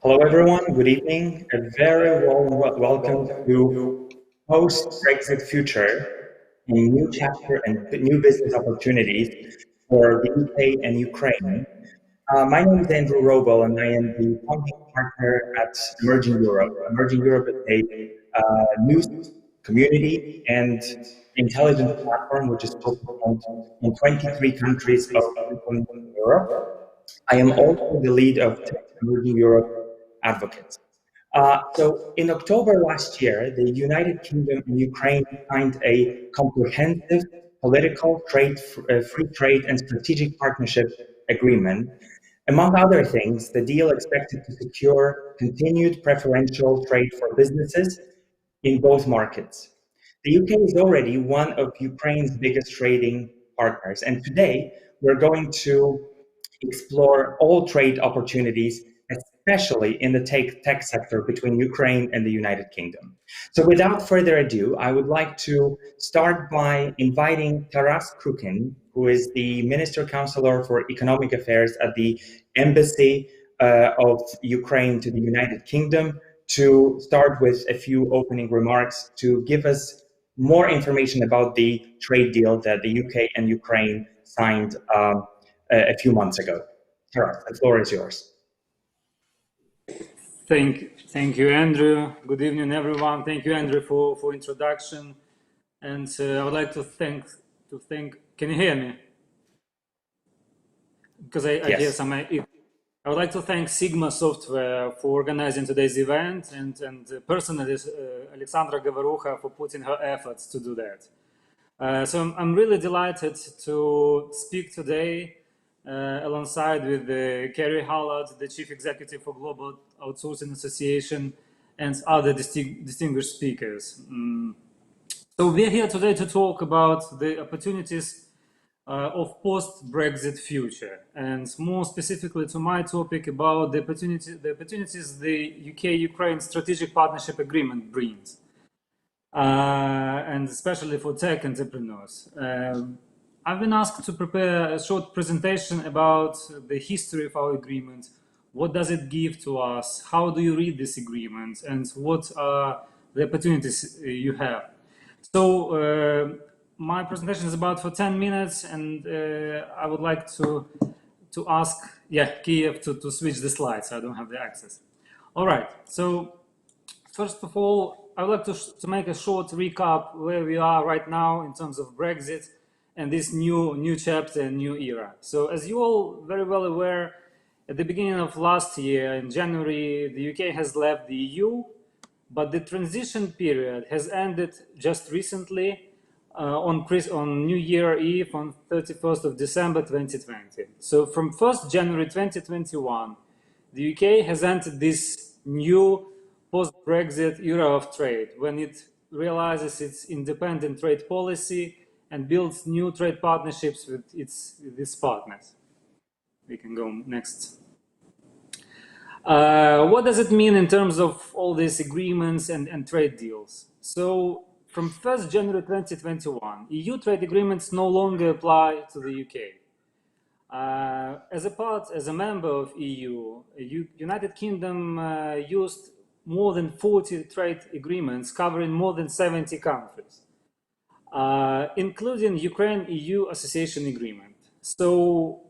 Hello, everyone. Good evening. A very warm welcome to post-Brexit future, a new chapter and new business opportunities for the UK and Ukraine. My name is Andrew Robel, and I am the founding partner at Emerging Europe. Emerging Europe is a news community and intelligence platform which is focused on 23 countries of Europe. I am also the lead of Emerging Europe Advocates. So in October last year, the United Kingdom and Ukraine signed a comprehensive political, free trade and strategic partnership agreement. Among other things, the deal expected to secure continued preferential trade for businesses in both markets. The UK is already one of Ukraine's biggest trading partners, and today we're going to explore all trade opportunities, especially in the tech sector between Ukraine and the United Kingdom. So without further ado, I would like to start by inviting Taras Krykun, who is the Minister-Counsellor for Economic Affairs at the Embassy of Ukraine to the United Kingdom, to start with a few opening remarks to give us more information about the trade deal that the UK and Ukraine signed a few months ago. Taras, the floor is yours. Thank you, Andrew. Good evening, everyone. Thank you, Andrew, for introduction. And I would like to thank. Can you hear me? Because I hear some. I would like to thank Sigma Software for organizing today's event, and personally Alexandra Gavarucha for putting her efforts to do that. So I'm really delighted to speak today alongside with Kerry Hallard, the Chief Executive for Global Outsourcing Association, and other distinguished speakers. So we're here today to talk about the opportunities of post-Brexit future, and more specifically to my topic about the opportunities the UK-Ukraine Strategic Partnership Agreement brings, and especially for tech entrepreneurs. I've been asked to prepare a short presentation about the history of our agreement. What does it give to us? How do you read this agreement? And what are the opportunities you have? So my presentation is about for 10 minutes, and I would like to ask, Kiev to switch the slides. I don't have the access. All right. So first of all, I would like to make a short recap where we are right now in terms of Brexit and this new chapter and new era. So as you all very well aware, at the beginning of last year, in January, the UK has left the EU, but the transition period has ended just recently on New Year Eve, on 31st of December 2020. So from 1st January 2021, the UK has entered this new post-Brexit era of trade, when it realizes its independent trade policy and builds new trade partnerships with its partners. We can go next. What does it mean in terms of all these agreements and trade deals? So from 1st January 2021, EU trade agreements no longer apply to the UK. As a member of EU, United Kingdom used more than 40 trade agreements covering more than 70 countries, including Ukraine-EU Association Agreement. So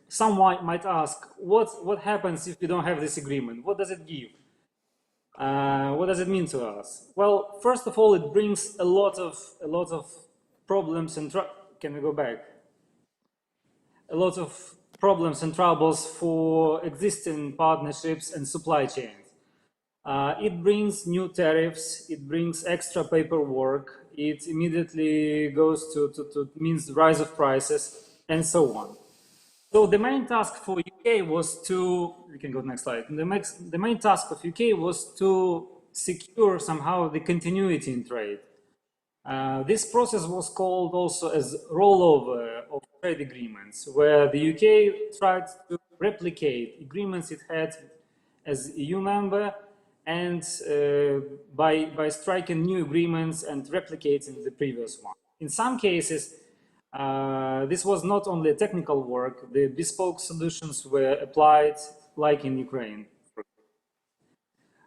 someone might ask, what happens if we don't have this agreement? What does it give? What does it mean to us? Well, first of all, it brings a lot of problems and can we go back? A lot of problems and troubles for existing partnerships and supply chains. It brings new tariffs. It brings extra paperwork. It immediately goes to means the rise of prices and so on. So the main task for UK was to, we can go to the next slide. The main task of UK was to secure somehow the continuity in trade. This process was called also as rollover of trade agreements, where the UK tried to replicate agreements it had as EU member, and by striking new agreements and replicating the previous one. In some cases, this was not only technical work. The bespoke solutions were applied like in Ukraine.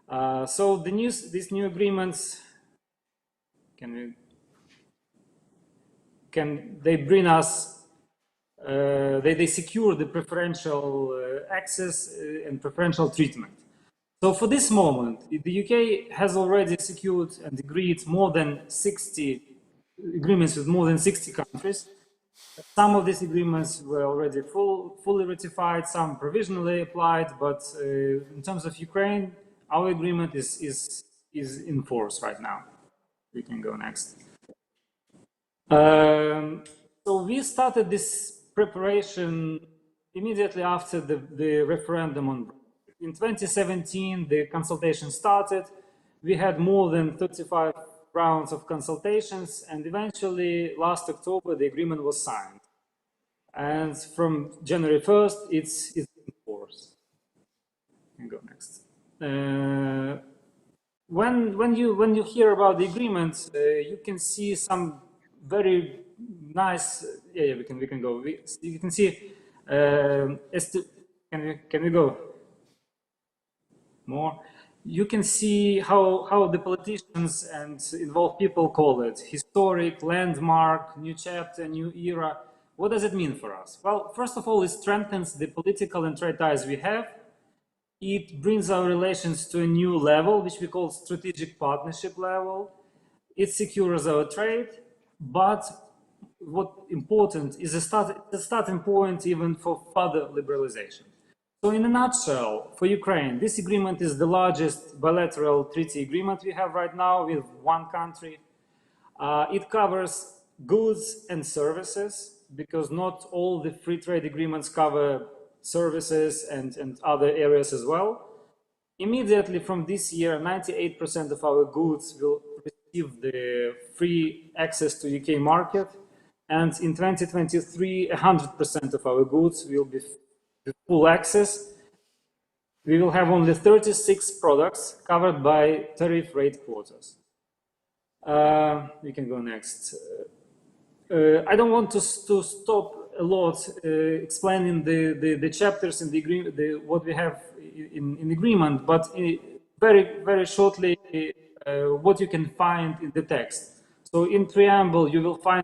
So these new agreements they bring us they secure the preferential access and preferential treatment. So for this moment, the UK has already secured and agreed more than 60 agreements with more than 60 countries. Some of these agreements were already fully ratified, some provisionally applied, but in terms of Ukraine, our agreement is in force right now. We can go next. So we started this preparation immediately after the referendum on Brexit. In 2017, the consultation started. We had more than 35 rounds of consultations, and eventually, last October, the agreement was signed. And from January 1st, it's in force. You can go next. When you hear about the agreement, you can see some very nice. Yeah, we can go. You can see. Can we go more? You can see how the politicians and involved people call it historic, landmark, new chapter, new era. What does it mean for us? Well, first of all, it strengthens the political and trade ties we have. It brings our relations to a new level, which we call strategic partnership level. It secures our trade, but what important is a starting point even for further liberalization. So in a nutshell, for Ukraine, this agreement is the largest bilateral treaty agreement we have right now with one country. It covers goods and services, because not all the free trade agreements cover services and other areas as well. Immediately from this year, 98% of our goods will receive the free access to UK market. And in 2023, 100% of our goods will be full access. We will have only 36 products covered by tariff rate quotas. We can go next. I don't want to stop a lot explaining the chapters in the agreement, what we have in agreement, but very shortly what you can find in the text. So in preamble, you will find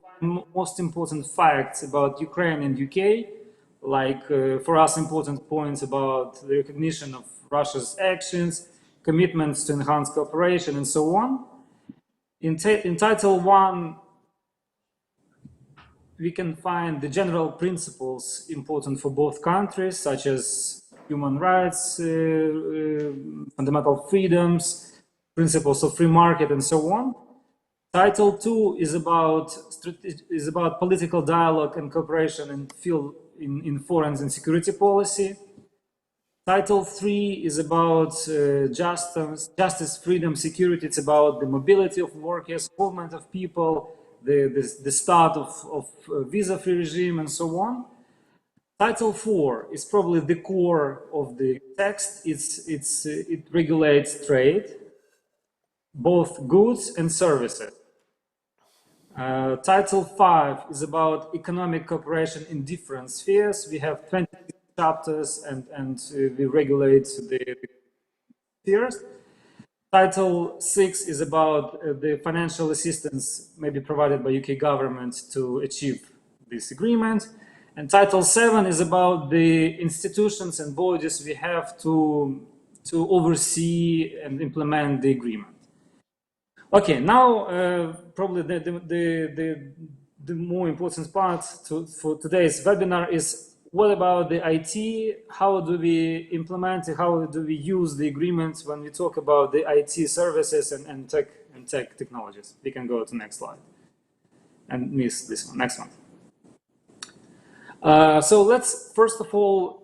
most important facts about Ukraine and UK, like for us important points about the recognition of Russia's actions, commitments to enhance cooperation, and so on. In Title 1, we can find the general principles important for both countries, such as human rights, fundamental freedoms, principles of free market, and so on. Title 2 is about political dialogue and cooperation in foreign and security policy. Title 3 is about justice, freedom, security. It's about the mobility of workers, movement of people, the start of visa-free regime, and so on. Title 4 is probably the core of the text. It regulates trade, both goods and services. Title 5 is about economic cooperation in different spheres. We have 20 chapters and we regulate the spheres. Title 6 is about the financial assistance maybe provided by UK government to achieve this agreement. And Title 7 is about the institutions and bodies we have to oversee and implement the agreement. Okay, now probably the more important part for today's webinar is what about the IT? How do we implement it? How do we use the agreements when we talk about the IT services and tech technologies? We can go to the next slide and miss this one. Next one. So let's first of all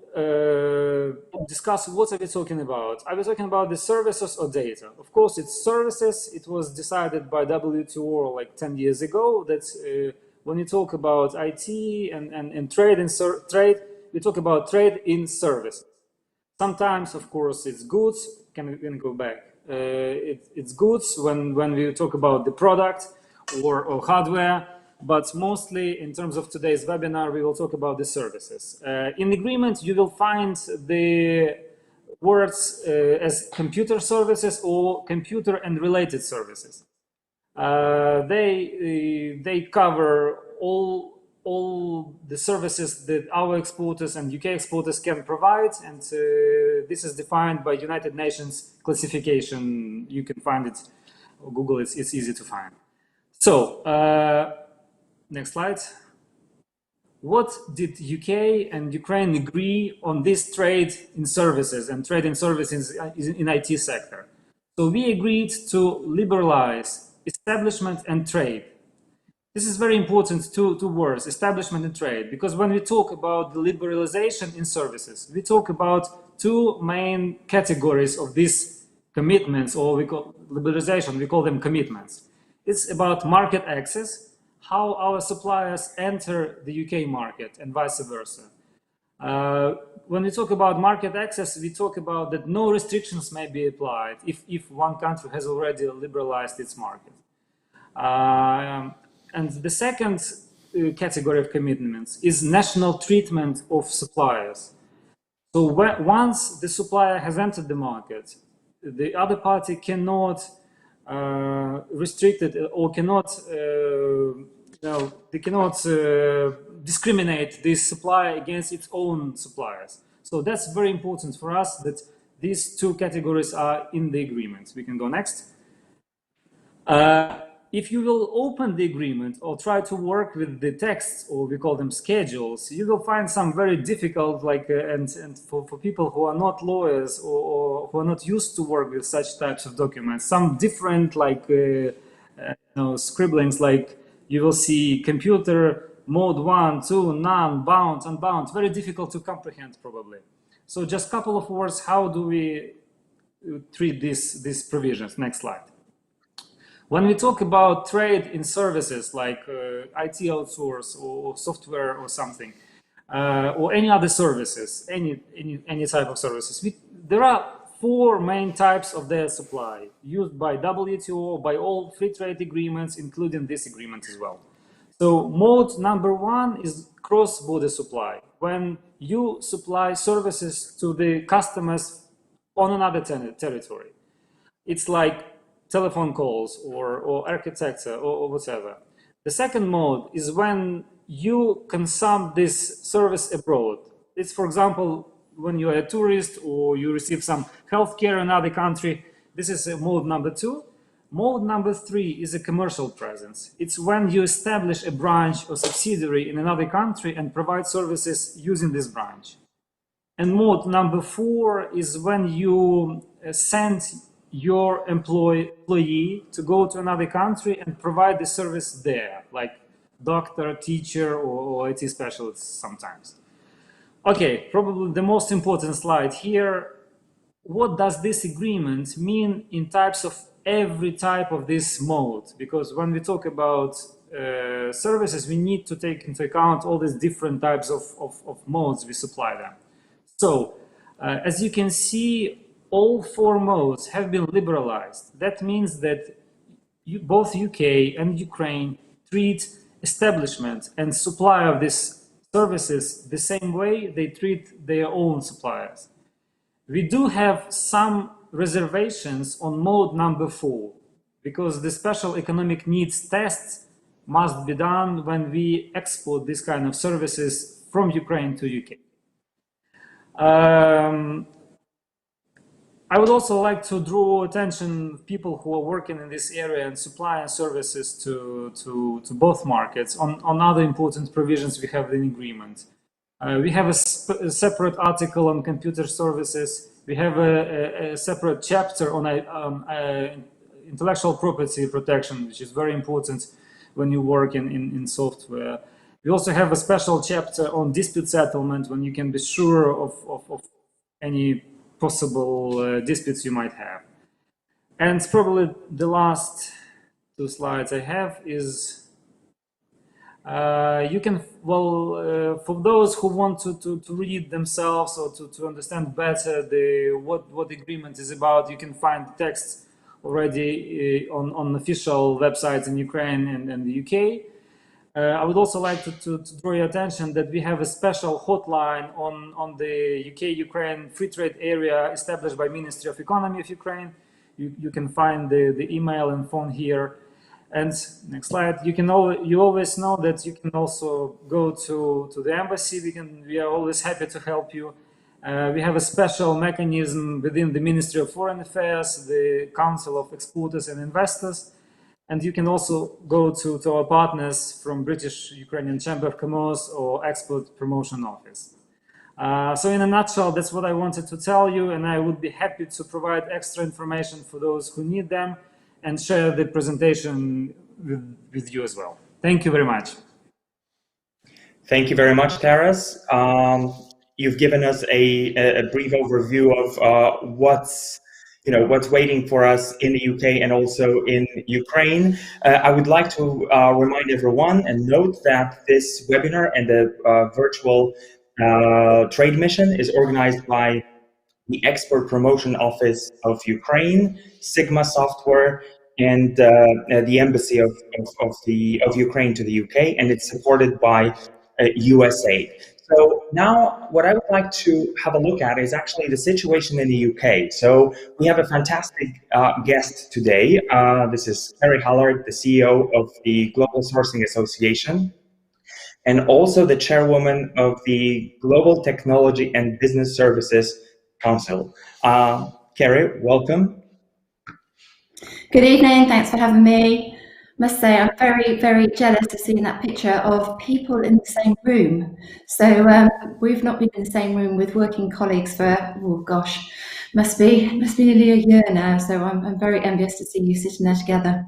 discuss what are we talking about. Are we talking about the services or data? Of course, it's services. It was decided by WTO like 10 years ago that when you talk about IT and trade, we talk about trade in service. Sometimes, of course, it's goods. Can we go back? It's goods when we talk about the product or hardware. But mostly, in terms of today's webinar, we will talk about the services. In the agreement, you will find the words as computer services or computer and related services. They cover all the services that our exporters and UK exporters can provide, and this is defined by United Nations classification. You can find it on Google. It's easy to find. So next slide. What did UK and Ukraine agree on this trade in services and trade in services in IT sector? So we agreed to liberalize establishment and trade. This is very important, two words, establishment and trade, because when we talk about the liberalization in services, we talk about two main categories of these commitments, or we call liberalization, we call them commitments. It's about market access, how our suppliers enter the UK market and vice versa. When we talk about market access, we talk about that no restrictions may be applied if one country has already liberalized its market. And the second category of commitments is national treatment of suppliers. So once the supplier has entered the market, the other party cannot restrict it or cannot, they cannot discriminate this supplier against its own suppliers. So that's very important for us that these two categories are in the agreement. We can go next. If you will open the agreement or try to work with the texts, or we call them schedules, you will find some very difficult, and for people who are not lawyers or who are not used to work with such types of documents, some different scribblings, like you will see computer, mode 1, 2, none, bound, unbound, very difficult to comprehend probably. So just a couple of words, how do we treat these provisions? Next slide. When we talk about trade in services like IT outsource or software or something, or any other services, any type of services, there are four main types of their supply used by WTO, by all free trade agreements, including this agreement as well. So mode number 1 is cross-border supply, when you supply services to the customers on another territory. It's like telephone calls or architecture or whatever. The second mode is when you consume this service abroad. It's, for example, when you're a tourist or you receive some healthcare in another country. This is mode number 2. Mode number 3 is a commercial presence. It's when you establish a branch or subsidiary in another country and provide services using this branch. And mode number 4 is when you send your employee to go to another country and provide the service there, like doctor, teacher, or IT specialist sometimes. Okay, probably the most important slide here. What does this agreement mean in types of every type of this mode? Because when we talk about services, we need to take into account all these different types of modes we supply them. So, as you can see, all 4 modes have been liberalized. That means that both UK and Ukraine treat establishment and supply of these services the same way they treat their own suppliers. We do have some reservations on mode number 4, because the special economic needs tests must be done when we export this kind of services from Ukraine to UK. I would also like to draw attention people who are working in this area and supplying services to both markets on other important provisions we have in agreement. We have a separate article on computer services. We have a separate chapter on intellectual property protection, which is very important when you work in software. We also have a special chapter on dispute settlement, when you can be sure of any possible disputes you might have. And probably the last 2 slides I have is you can, for those who want to read themselves or to understand better what the agreement is about, you can find the text already on official websites in Ukraine and the UK. I would also like to draw your attention that we have a special hotline on the UK-Ukraine free trade area established by Ministry of Economy of Ukraine. You can find the email and phone here. And next slide, you always know that you can also go to the embassy. We are always happy to help you. We have a special mechanism within the Ministry of Foreign Affairs, the Council of Exporters and Investors. And you can also go to our partners from British Ukrainian Chamber of Commerce or Export Promotion Office. So in a nutshell, that's what I wanted to tell you, and I would be happy to provide extra information for those who need them and share the presentation with you as well. Thank you very much. Thank you very much, Taras. You've given us a brief overview of what's waiting for us in the UK and also in Ukraine. I would like to remind everyone and note that this webinar and the virtual trade mission is organized by the Export Promotion Office of Ukraine, Sigma Software, and the Embassy of Ukraine to the UK, and it's supported by USA. So now what I would like to have a look at is actually the situation in the UK. So we have a fantastic guest today. This is Kerry Hallard, the CEO of the Global Sourcing Association, and also the chairwoman of the Global Technology and Business Services Council. Kerry, welcome. Good evening, thanks for having me. Must say I'm very, very jealous of seeing that picture of people in the same room. So we've not been in the same room with working colleagues for, oh gosh, must be nearly a year now. So I'm very envious to see you sitting there together.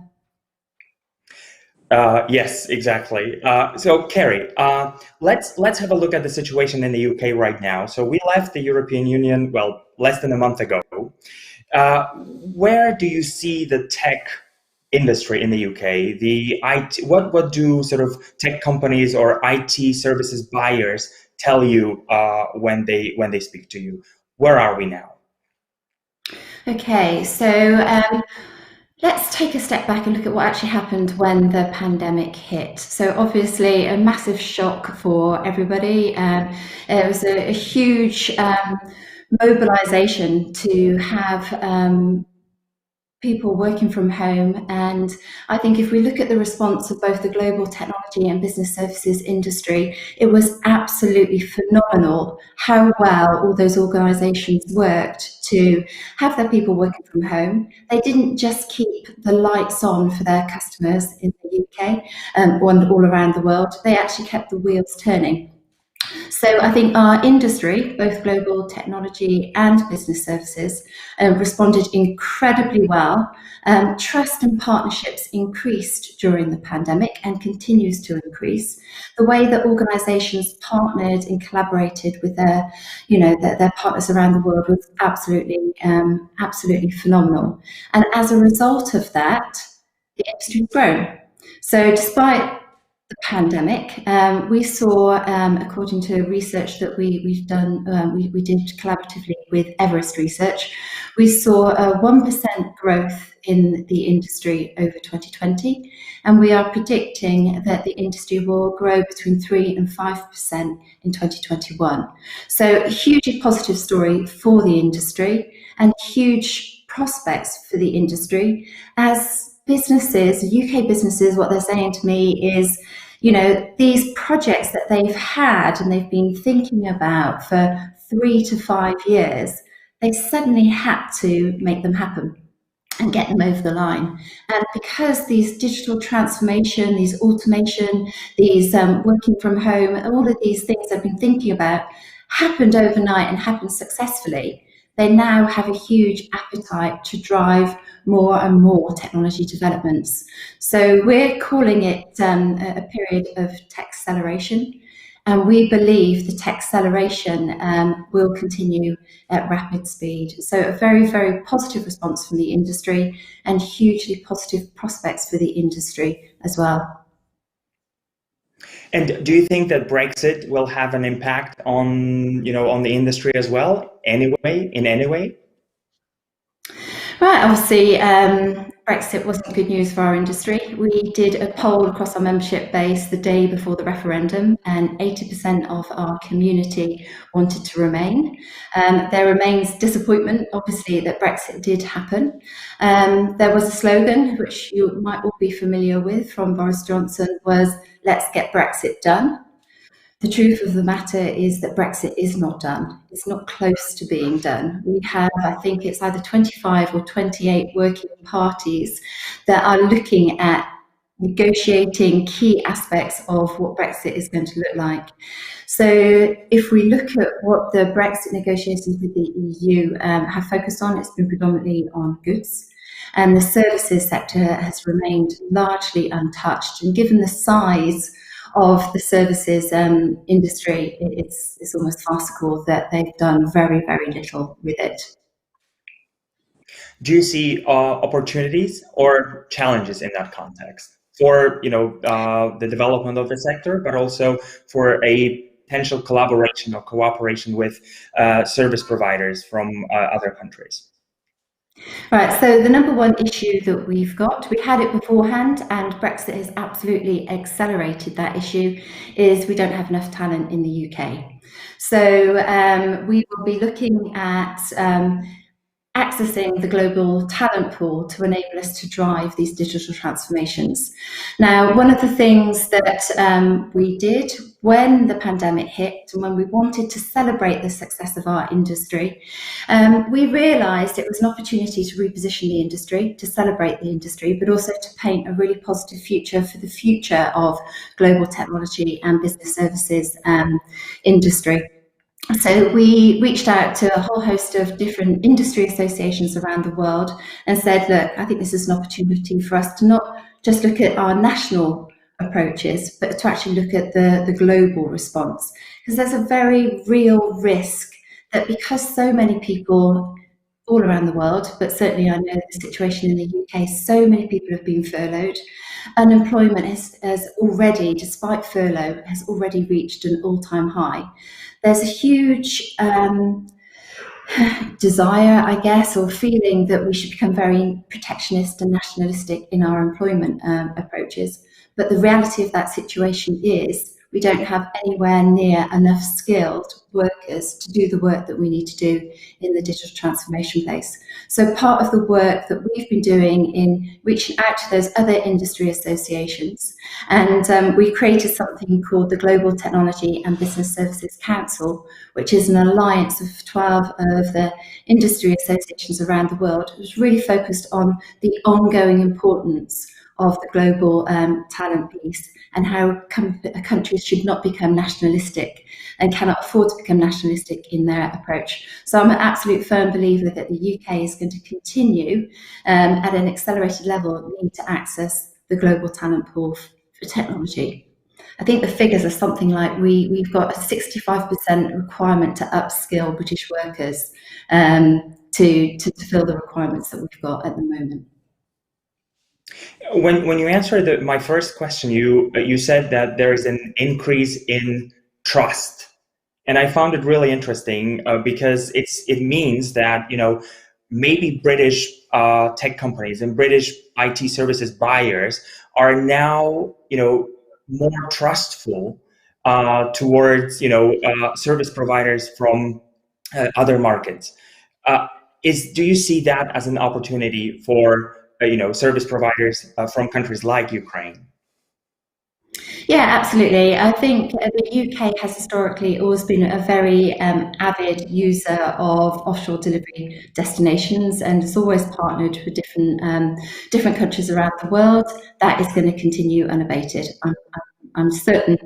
Yes, exactly. So, Kerry, let's have a look at the situation in the UK right now. So we left the European Union, well, less than a month ago. Where do you see the tech industry in the UK? The IT, what do sort of tech companies or IT services buyers tell you when they speak to you? Where are we now? Okay, so let's take a step back and look at what actually happened when the pandemic hit. So obviously a massive shock for everybody. It was a huge mobilization to have people working from home. And I think if we look at the response of both the global technology and business services industry, it was absolutely phenomenal how well all those organizations worked to have their people working from home. They didn't just keep the lights on for their customers in the UK or all around the world, they actually kept the wheels turning. So I think our industry, both global technology and business services, responded incredibly well. Trust and partnerships increased during the pandemic and continues to increase. The way that organisations partnered and collaborated with their partners around the world was absolutely phenomenal. And as a result of that, the industry's grown. So despite the pandemic, we saw, according to research that we've done, we did collaboratively with Everest Research, we saw a 1% growth in the industry over 2020, and we are predicting that the industry will grow between 3 and 5% in 2021. So a hugely positive story for the industry and huge prospects for the industry as businesses, UK businesses, what they're saying to me is, these projects that they've had and they've been thinking about for 3 to 5 years, they suddenly had to make them happen and get them over the line. And because these digital transformation, these automation, these working from home, all of these things they've been thinking about happened overnight and happened successfully, they now have a huge appetite to drive more and more technology developments. So we're calling it a period of tech acceleration, and we believe the tech acceleration will continue at rapid speed. So a very, very positive response from the industry and hugely positive prospects for the industry as well. And do you think that Brexit will have an impact on the industry as well, in any way? Right, obviously, Brexit wasn't good news for our industry. We did a poll across our membership base the day before the referendum, and 80% of our community wanted to remain. There remains disappointment, obviously, that Brexit did happen. There was a slogan, which you might all be familiar with, from Boris Johnson, was "Let's get Brexit done." The truth of the matter is that Brexit is not done. It's not close to being done. We have, I think it's either 25 or 28 working parties that are looking at negotiating key aspects of what Brexit is going to look like. So if we look at what the Brexit negotiations with the EU have focused on, it's been predominantly on goods. And the services sector has remained largely untouched. And given the size of the services industry, it's almost farcical that they've done very, very little with it. Do you see opportunities or challenges in that context for the development of the sector, but also for a potential collaboration or cooperation with service providers from other countries? Right, so the number one issue that we've got, we had it beforehand, and Brexit has absolutely accelerated that issue, is we don't have enough talent in the UK. So we will be looking at accessing the global talent pool to enable us to drive these digital transformations. Now, one of the things that we did when the pandemic hit and when we wanted to celebrate the success of our industry, we realised it was an opportunity to reposition the industry, to celebrate the industry, but also to paint a really positive future for the future of global technology and business services industry. So we reached out to a whole host of different industry associations around the world and said, look, I think this is an opportunity for us to not just look at our national approaches, but to actually look at the global response. Because there's a very real risk that because so many people all around the world, but certainly I know the situation in the UK, so many people have been furloughed. Unemployment has already, despite furlough, has already reached an all-time high. There's a huge desire, I guess, or feeling that we should become very protectionist and nationalistic in our employment approaches. But the reality of that situation is we don't have anywhere near enough skilled workers to do the work that we need to do in the digital transformation place. So part of the work that we've been doing in reaching out to those other industry associations, and we created something called the Global Technology and Business Services Council, which is an alliance of 12 of the industry associations around the world. It was really focused on the ongoing importance of the global talent piece and how countries should not become nationalistic and cannot afford to become nationalistic in their approach. So I'm an absolute firm believer that the UK is going to continue at an accelerated level need to access the global talent pool for technology. I think the figures are something like we've got a 65% requirement to upskill British workers to fill the requirements that we've got at the moment. When you answered my first question, you said that there is an increase in trust, and I found it really interesting because it means that maybe British tech companies and British IT services buyers are now more trustful towards service providers from other markets. Do you see that as an opportunity for service providers from countries like Ukraine? Yeah, absolutely. I think the UK has historically always been a very avid user of offshore delivery destinations and has always partnered with different countries around the world. That is going to continue unabated. I'm certain,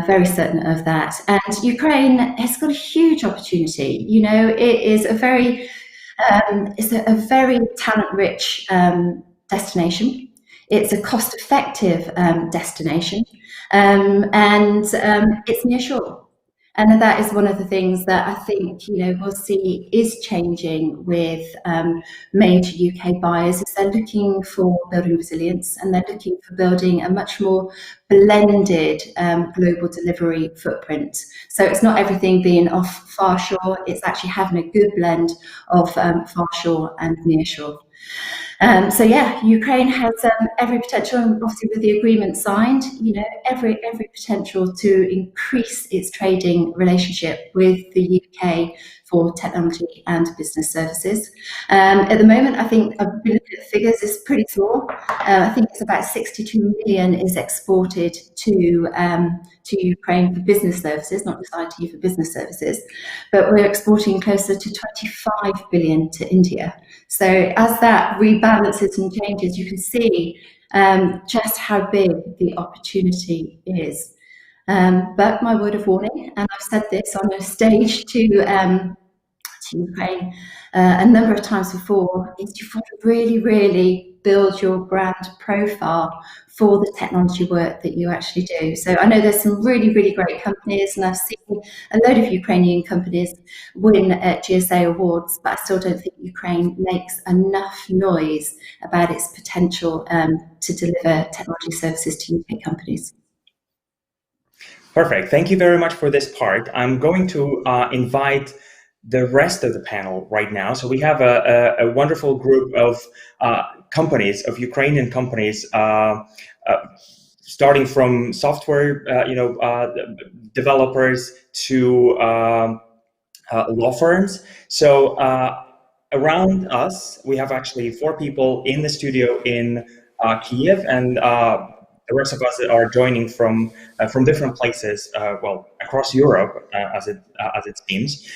very certain of that. And Ukraine has got a huge opportunity. It is a very talent-rich destination. It's a cost-effective destination, and it's near shore. And that is one of the things that I think, we'll see is changing with major UK buyers, is they're looking for building resilience, and they're looking for building a much more blended global delivery footprint. So it's not everything being off far shore, it's actually having a good blend of far shore and near shore. So yeah, Ukraine has every potential, and obviously with the agreement signed, every potential to increase its trading relationship with the UK for technology and business services. At the moment, I think I've been looking at the figures, it's pretty small. I think it's about 62 million is exported to Ukraine for business services, not just IT, for business services, but we're exporting closer to 25 billion to India. So as that rebalances and changes, you can see just how big the opportunity is. But my word of warning, and I've said this on a stage to Ukraine a number of times before, is you've got to really, really build your brand profile for the technology work that you actually do. So I know there's some really, really great companies, and I've seen a load of Ukrainian companies win at GSA awards, but I still don't think Ukraine makes enough noise about its potential to deliver technology services to UK companies. Perfect. Thank you very much for this part. I'm going to invite the rest of the panel right now. So we have a wonderful group of companies, of Ukrainian companies, starting from software, developers to law firms. So around us, we have actually 4 people in the studio in Kiev, and the rest of us are joining from different places, across Europe, as it seems.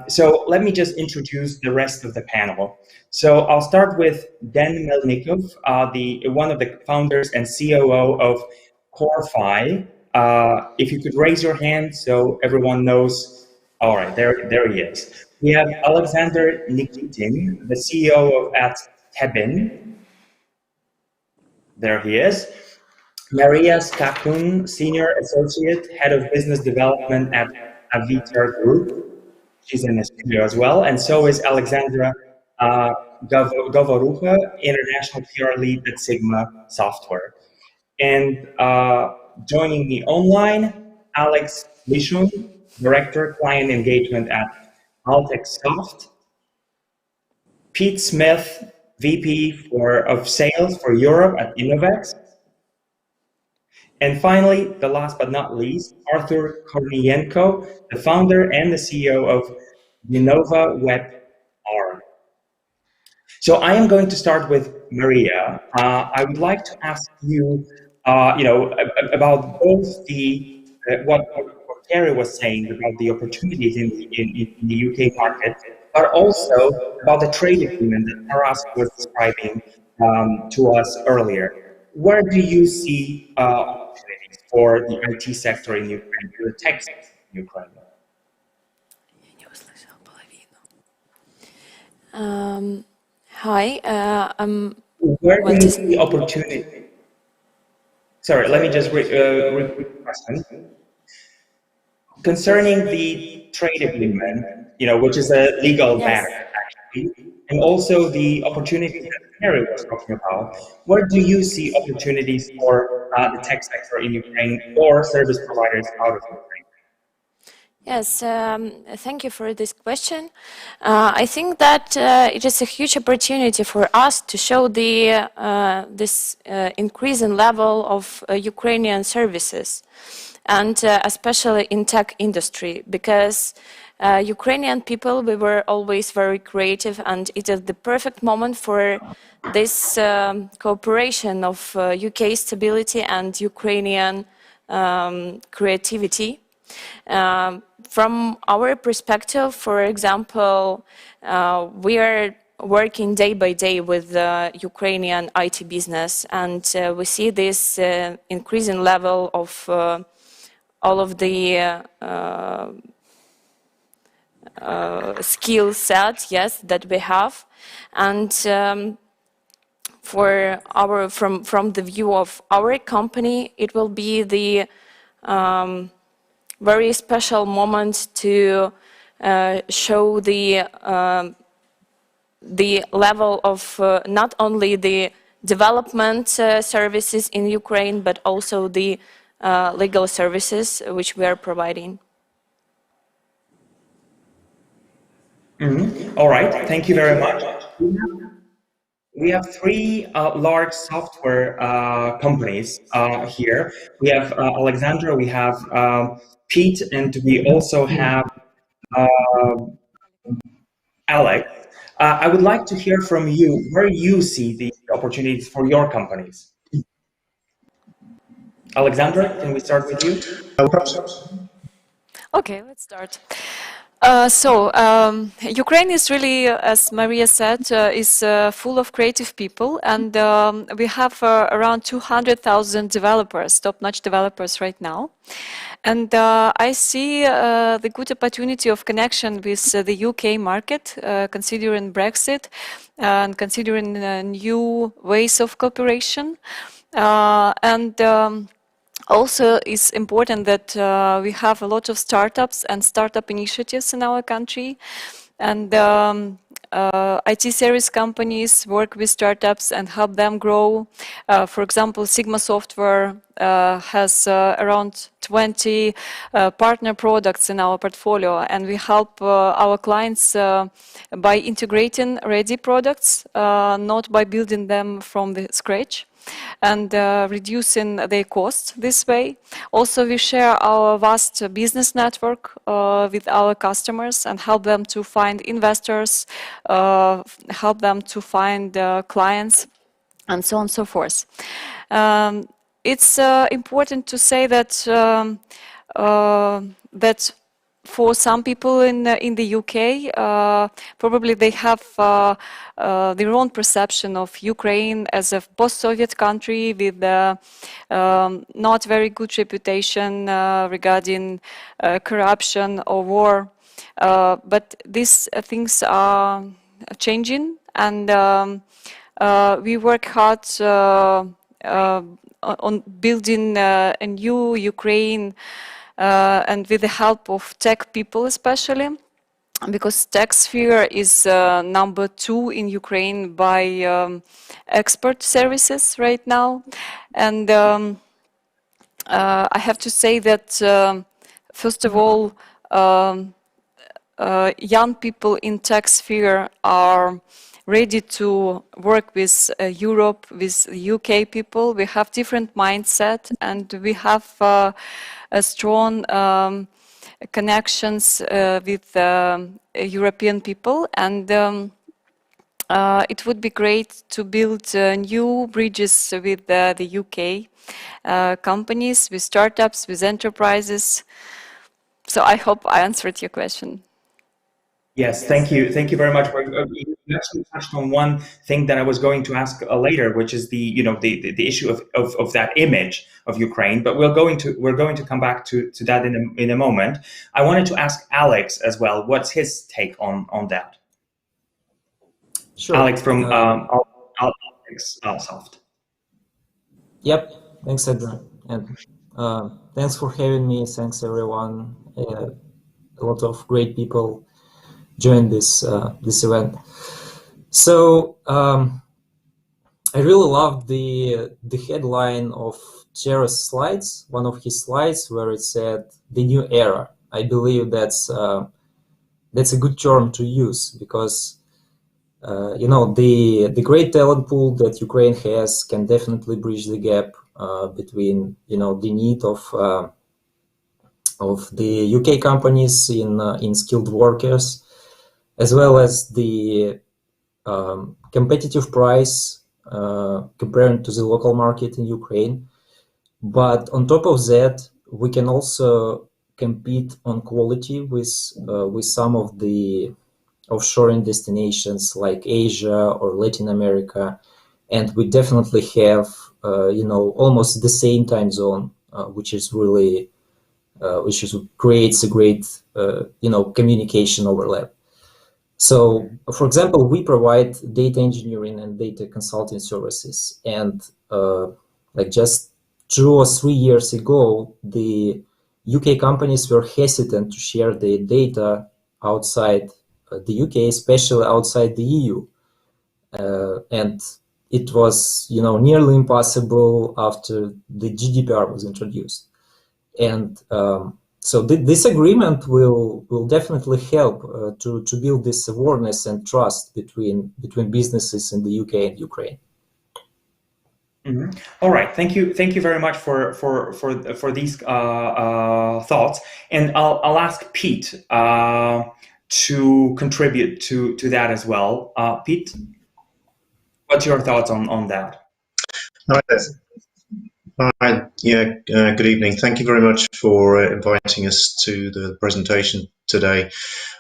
So let me just introduce the rest of the panel. So I'll start with Dan Melnikov, one of the founders and COO of Corefy. If you could raise your hand so everyone knows. All right, there he is. We have Alexander Nikitin, the CEO of Tebin. There he is. Maria Skakun, Senior Associate, Head of Business Development at Avitar Group. She's in the studio as well. And so is Alexandra Govarucha, International PR Lead at Sigma Software. And joining me online, Alex Lishun, Director, Client Engagement at AltexSoft. Pete Smith, VP of Sales for Europe at Innovecs. And finally, the last but not least, Arthur Kornienko, the founder and the CEO of GenovaWebArt. So I am going to start with Maria. I would like to ask you, about both what Kerry was saying about the opportunities in the UK market, but also about the trade agreement that Taras was describing to us earlier. Where do you see opportunities for the IT sector in Ukraine, for the tech sector in Ukraine? Hi, where do you see opportunity? Sorry, let me just repeat the question. Concerning the trade agreement, which is a legal matter, actually, and also the opportunities that Kerry was talking about, where do you see opportunities for the tech sector in Ukraine or service providers out of Ukraine? Yes, thank you for this question. I think that it is a huge opportunity for us to show this increasing level of Ukrainian services, and especially in tech industry, because Ukrainian people, we were always very creative, and it is the perfect moment for this cooperation of UK stability and Ukrainian creativity. From our perspective, for example, we are working day by day with the Ukrainian IT business, and we see this increasing level of all of the skill set, yes, that we have, and from the view of our company, it will be the very special moment to show the level of not only the development services in Ukraine, but also the legal services which we are providing. All right, thank you very much. We have three large software companies here. We have Alexandra, we have Pete, and we also have Alex. I would like to hear from you where you see the opportunities for your companies. Alexandra, can we start with you? Okay, let's start. Ukraine is really, as Maria said, is full of creative people, and we have around 200,000 developers, top-notch developers right now. And I see the good opportunity of connection with the UK market, considering Brexit and considering new ways of cooperation. Also, it's important that we have a lot of startups and startup initiatives in our country, and IT service companies work with startups and help them grow. For example, Sigma Software has around 20 partner products in our portfolio, and we help our clients by integrating ready products, not by building them from the scratch, and reducing their costs this way. Also, we share our vast business network with our customers and help them to find investors, help them to find clients, and so on and so forth. It's important to say that that for some people in the UK, probably they have their own perception of Ukraine as a post-Soviet country with not very good reputation regarding corruption or war. But these things are changing, and we work hard on building a new Ukraine, and with the help of tech people especially, because tech sphere is number 2 in Ukraine by expert services right now. And I have to say that, first of all, young people in tech sphere are ready to work with Europe, with UK people. We have different mindset, and we have strong connections with European people, and it would be great to build new bridges with the UK companies, with startups, with enterprises. So I hope I answered your question. Yes, thank you. Thank you very much. You actually touched on one thing that I was going to ask later, which is the issue of that image of Ukraine. But we're going to come back to that in a moment. I wanted to ask Alex as well. What's his take on that? Sure. Alex from AltexSoft. Yep. Thanks, Edra, and thanks for having me. Thanks, everyone. A lot of great people join this event. So I really loved the headline of Taras' slides, one of his slides, where it said "the new era." I believe that's a good term to use, because the great talent pool that Ukraine has can definitely bridge the gap between the need of the UK companies in skilled workers, as well as the competitive price compared to the local market in Ukraine. But on top of that, we can also compete on quality with some of the offshoring destinations like Asia or Latin America, and we definitely have almost the same time zone, which creates a great communication overlap. So, for example, we provide data engineering and data consulting services, and like just 2 or 3 years ago, the UK companies were hesitant to share their data outside the UK, especially outside the EU. And it was, nearly impossible after the GDPR was introduced. And so this agreement will definitely help to build this awareness and trust between businesses in the UK and Ukraine. Mm-hmm. All right, thank you very much for these thoughts, and I'll ask Pete to contribute to that as well. Pete, what's your thoughts on that? Hi, yeah, good evening. Thank you very much for inviting us to the presentation today.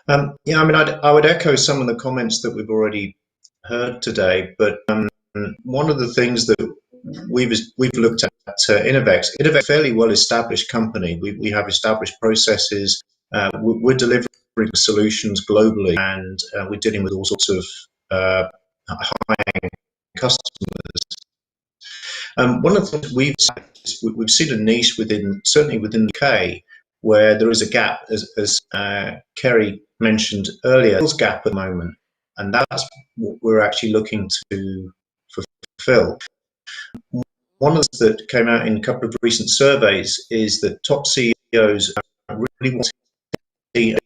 Yeah, I mean, I would echo some of the comments that we've already heard today, but one of the things that we've looked at Innovecs. Innovecs is a fairly well-established company. We have established processes. We're delivering solutions globally, and we're dealing with all sorts of high-end customers. One of the things we've seen a niche certainly within the UK, where there is a gap, as Kerry mentioned earlier, there's a gap at the moment, and that's what we're actually looking to fulfill. One of the that came out in a couple of recent surveys is that top CEOs really want to see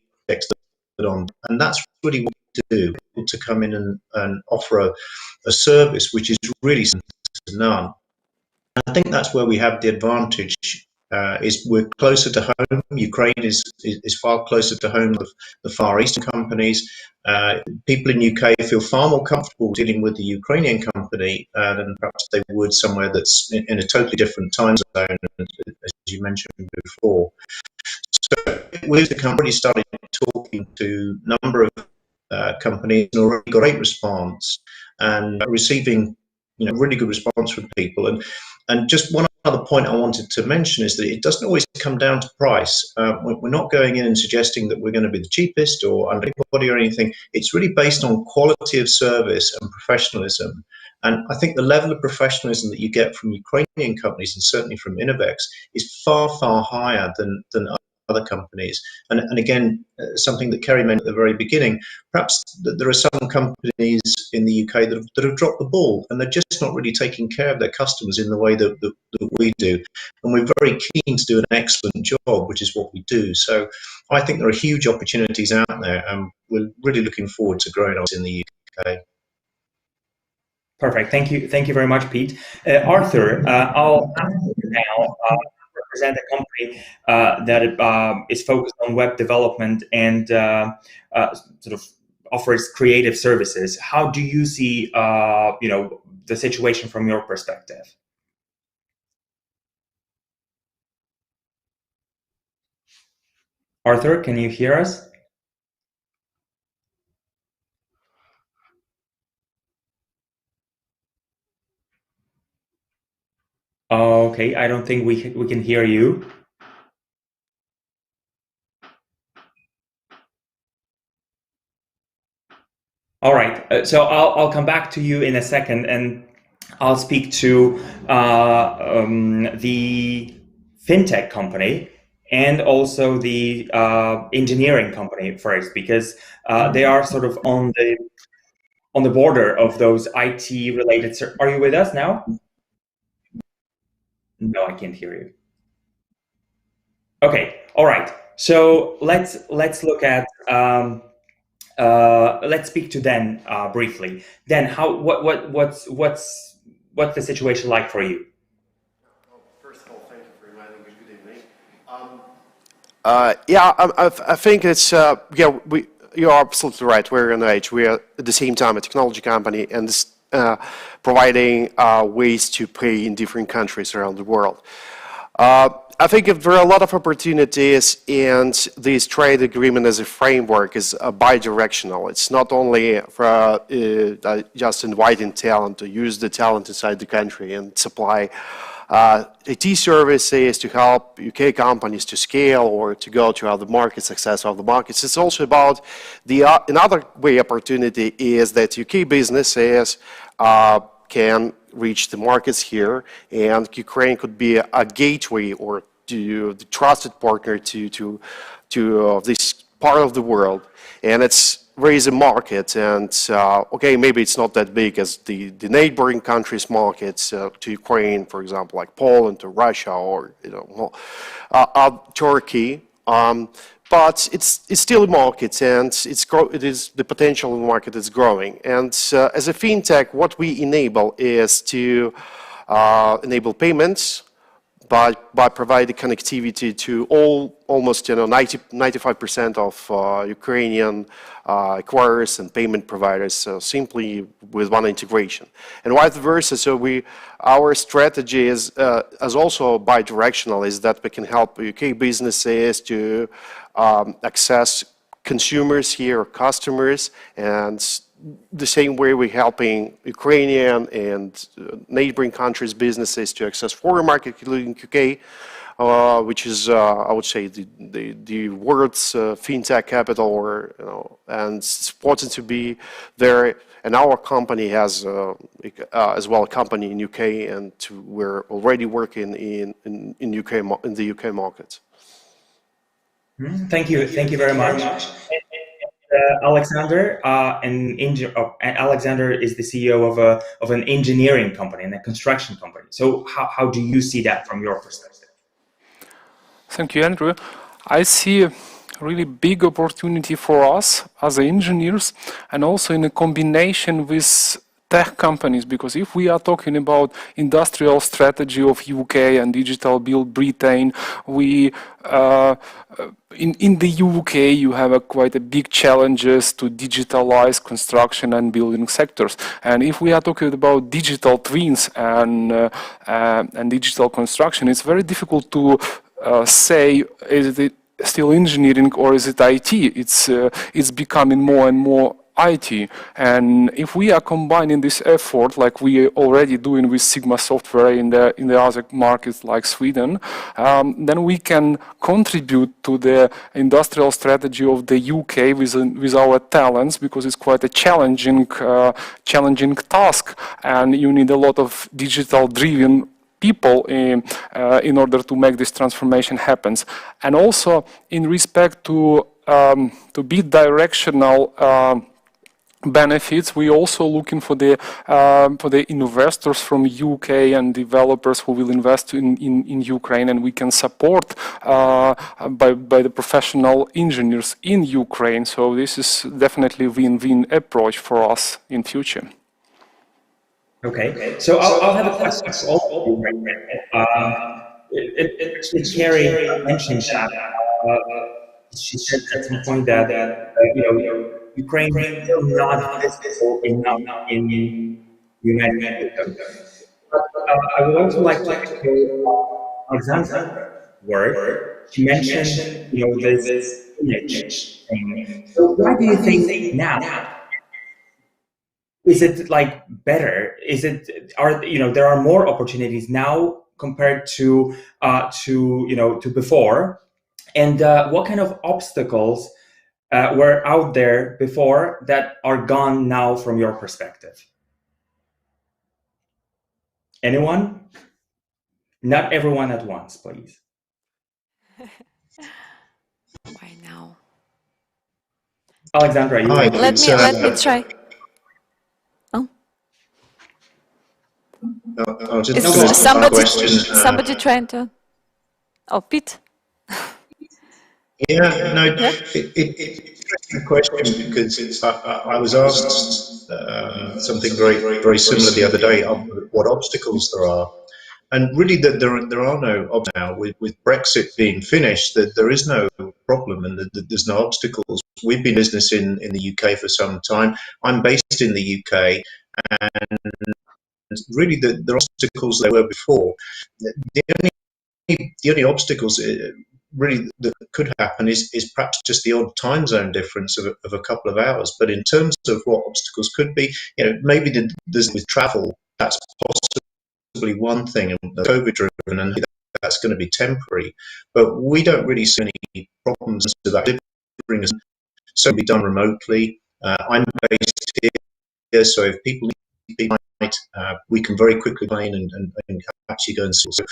on, and that's really what we do, to come in and offer a service which is really second to none. I think that's where we have the advantage. Is we're closer to home. Ukraine is far closer to home than the Far Eastern companies. People in UK feel far more comfortable dealing with the Ukrainian company than perhaps they would somewhere that's in a totally different time zone, as you mentioned before. So we've already started talking to a number of companies and already got a great response and receiving really good response from people. And just one other point I wanted to mention is that it doesn't always come down to price. We're not going in and suggesting that we're going to be the cheapest or under anybody or anything. It's really based on quality of service and professionalism. And I think the level of professionalism that you get from Ukrainian companies, and certainly from Innovecs, is far, far higher than other companies. And again, something that Kerry mentioned at the very beginning, perhaps there are some companies in the UK that have dropped the ball, and they're just not really taking care of their customers in the way that we do. And we're very keen to do an excellent job, which is what we do. So I think there are huge opportunities out there, and we're really looking forward to growing us in the UK. Perfect. Thank you very much, Pete. Arthur, I'll ask you now. Represent a company that is focused on web development and sort of offers creative services. How do you see the situation from your perspective? Arthur, can you hear us? Okay, I don't think we can hear you. All right, so I'll come back to you in a second, and I'll speak to the fintech company and also the engineering company first, because they are sort of on the border of those IT related. Are you with us now? No, I can't hear you. Okay, all right. So let's look at. Let's speak to Dan briefly. Dan, what's the situation like for you? Well, first of all, thank you for inviting me. Good evening. I think it's you're absolutely right. We're on the edge. We are at the same time a technology company and providing ways to pay in different countries around the world. I think there are a lot of opportunities, and this trade agreement as a framework is bi-directional. It's not only for just inviting talent to use the talent inside the country and supply IT services to help UK companies to scale or to go to other markets, access other markets. It's also about another way opportunity is that UK businesses can reach the markets here, and Ukraine could be a gateway or the trusted partner to this part of the world, and it's raise a market. And okay, maybe it's not that big as the neighboring countries' markets to Ukraine, for example, like Poland or Russia or Turkey. But it's still a market, and it is the potential in the market is growing. And as a fintech, what we enable is to enable payments by providing connectivity to almost 95% of Ukrainian acquirers and payment providers, simply with one integration, and vice versa. So our strategy is also bi-directional, is that we can help UK businesses to access consumers here, customers, and the same way we're helping Ukrainian and neighboring countries' businesses to access foreign market, including UK, which is, I would say, the world's fintech capital, and it's important to be there. And our company has as well a company in UK, and we're already working in the UK market. Thank you very much. Alexander, Alexander is the CEO of an engineering company and a construction company. So how do you see that from your perspective? Thank you, Andrew. I see a really big opportunity for us as engineers, and also in a combination with tech companies, because if we are talking about industrial strategy of UK and digital build Britain, we in the UK you have quite a big challenges to digitalize construction and building sectors. And if we are talking about digital twins and digital construction, it's very difficult to say, is it still engineering or is it IT? It's becoming more and more IT. And if we are combining this effort, like we are already doing with Sigma Software in the other markets like Sweden, then we can contribute to the industrial strategy of the UK with our talents, because it's quite a challenging task, and you need a lot of digital driven people in order to make this transformation happen. And also in respect to be directional benefits, we also looking for the investors from UK and developers who will invest in Ukraine, and we can support by the professional engineers in Ukraine. So this is definitely win-win approach for us in future. Okay, so I'll have a question for all of you. Kerry mentioned that she said at some point that Ukraine is still not visible enough in the United Kingdom. But I would also like to echo Alexander's word. She mentioned, this image thing. So why do you think now? Is it like better? There are more opportunities now compared to before? And what kind of obstacles were out there before that are gone now from your perspective? Anyone? Not everyone at once, please. Why now? Alexandra, you let me try. I'll just Is question. somebody trying to? Oh, Pete. Yeah, no, it's an interesting question, because I was asked something very similar the other day, what obstacles there are. And really, there are no obstacles now. With Brexit being finished, that there is no problem, and there's no obstacles. We've been in business in the UK for some time. I'm based in the UK, and really the obstacles there were before. The only obstacles really that could happen is perhaps just the odd time zone difference of a couple of hours. But in terms of what obstacles could be, maybe with travel, that's possibly one thing, and COVID driven, and that's going to be temporary. But we don't really see any problems to that. So be done remotely. I'm based here, so if people need we can very quickly explain and actually go and see. So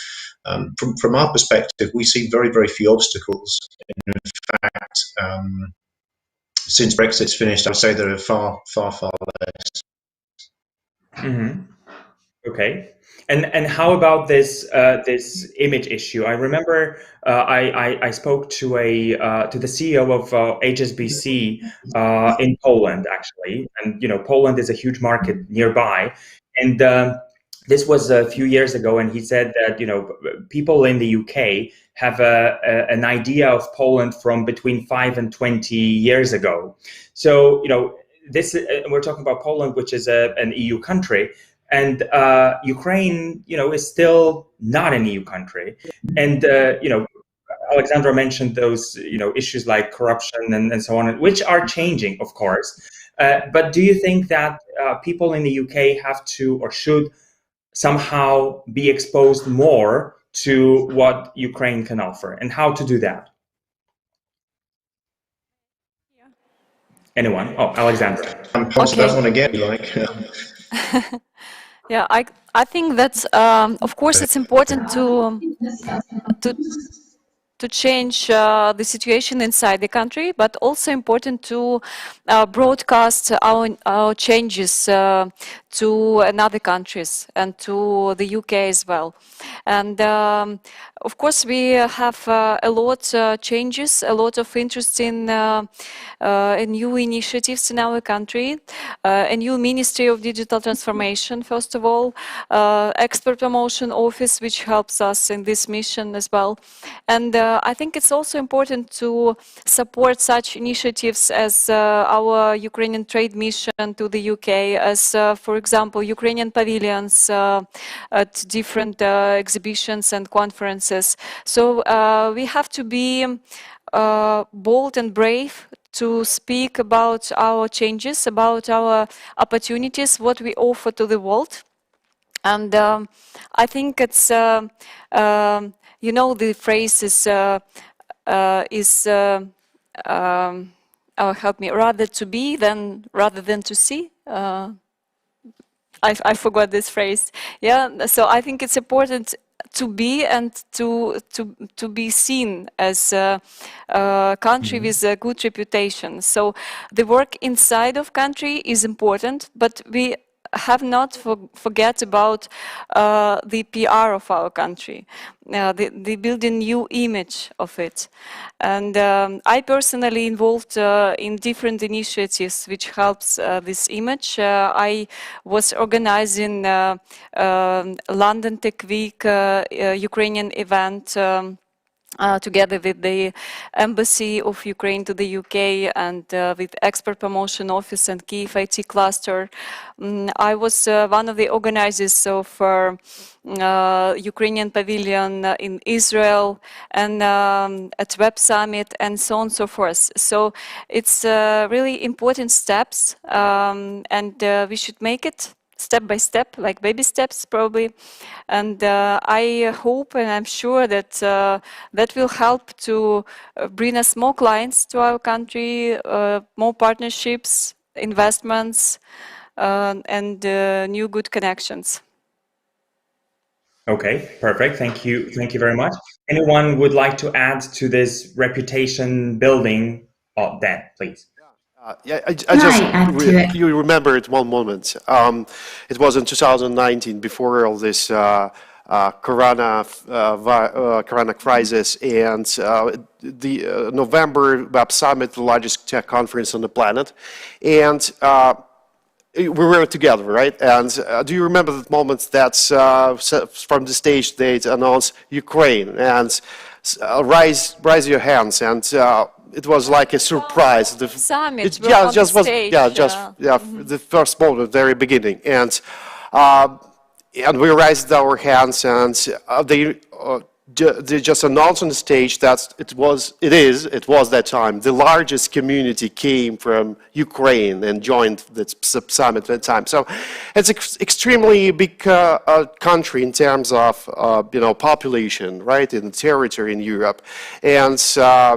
from our perspective, we see very, very few obstacles. In fact, since Brexit's finished, I would say there are far less. Mm-hmm. Okay. And how about this this image issue? I remember I spoke to the CEO of HSBC in Poland, actually, and Poland is a huge market nearby, and this was a few years ago, and he said that people in the UK have an idea of Poland from between 5 and 20 years ago. So this we're talking about Poland, which is an EU country. And Ukraine, is still not an EU country. And, Alexandra mentioned those, issues like corruption and so on, which are changing, of course. But do you think that people in the UK have to or should somehow be exposed more to what Ukraine can offer, and how to do that? Anyone? Oh, Alexandra. I'm past that one again, like. Yeah, I think that of course it's important to change the situation inside the country, but also important to broadcast our changes to another countries and to the UK as well. And of course, we have a lot changes, a lot of interesting new initiatives in our country, a new Ministry of Digital Transformation, first of all, Expert Promotion Office, which helps us in this mission as well. And I think it's also important to support such initiatives as our Ukrainian trade mission to the UK, as, for example, Ukrainian pavilions at different exhibitions and conferences. So we have to be bold and brave to speak about our changes, about our opportunities, what we offer to the world. And I think it's, the phrase is help me, rather to be rather than to see. I forgot this phrase. Yeah, so I think it's important to be and to be seen as a country with a good reputation. So the work inside of country is important, but we have not forget about the PR of our country, the building new image of it. And I personally involved in different initiatives which helps this image. I was organizing London Tech Week Ukrainian event together with the Embassy of Ukraine to the UK and with Expert Promotion Office and Kyiv IT Cluster. I was one of the organizers of Ukrainian Pavilion in Israel and at Web Summit and so on and so forth. So it's really important steps and we should make it step by step, like baby steps probably. And I hope and I'm sure that that will help to bring us more clients to our country, more partnerships, investments, and new good connections. Okay, perfect. Thank you. Thank you very much. Anyone would like to add to this reputation building? Oh, Dan, please. Yeah, I just you remember it one moment. It was in 2019, before all this corona crisis, and the November Web Summit, the largest tech conference on the planet, and we were together, right? And do you remember the moment that from the stage they announced Ukraine and raise your hands, and it was like a surprise. The summit, the first moment, very beginning, and we raised our hands, and they just announced on the stage that it was that time the largest community came from Ukraine and joined the summit at that time. So it's extremely big country in terms of population, right, in territory in Europe, and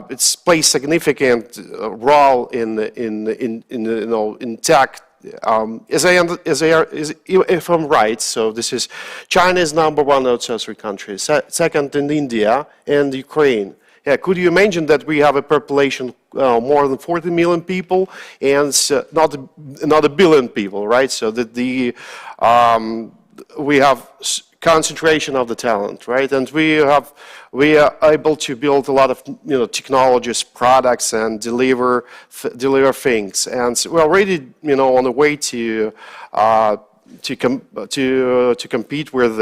it's plays significant role in tech if I'm right, so this is China is #1 outsourcing country, second in India and Ukraine. Yeah, could you imagine that we have a population more than 40 million people and not a billion people, right? So that we have concentration of the talent, right? And we are able to build a lot of technologies, products, and deliver things. And we're already on the way to compete with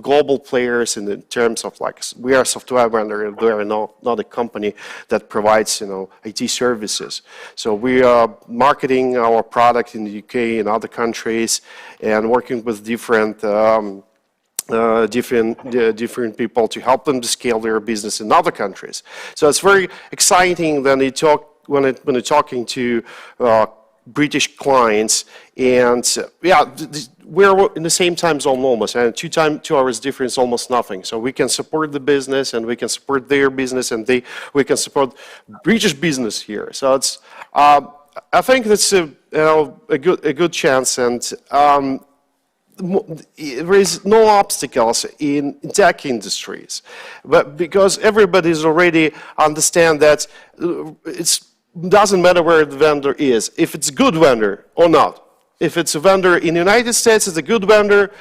global players in terms of we are a software vendor and we are not a company that provides IT services. So we are marketing our product in the UK and other countries and working with different people to help them to scale their business in other countries. So it's very exciting when you're talking to British clients, and we're in the same time zone almost, and 2 hours difference, almost nothing. So we can support the business, and we can support their business, and we can support British business here. So it's I think that's a good chance, and there is no obstacles in tech industries, but because everybody's already understand that it doesn't matter where the vendor is, if it's a good vendor or not. If it's a vendor in the United States, it's a good vendor,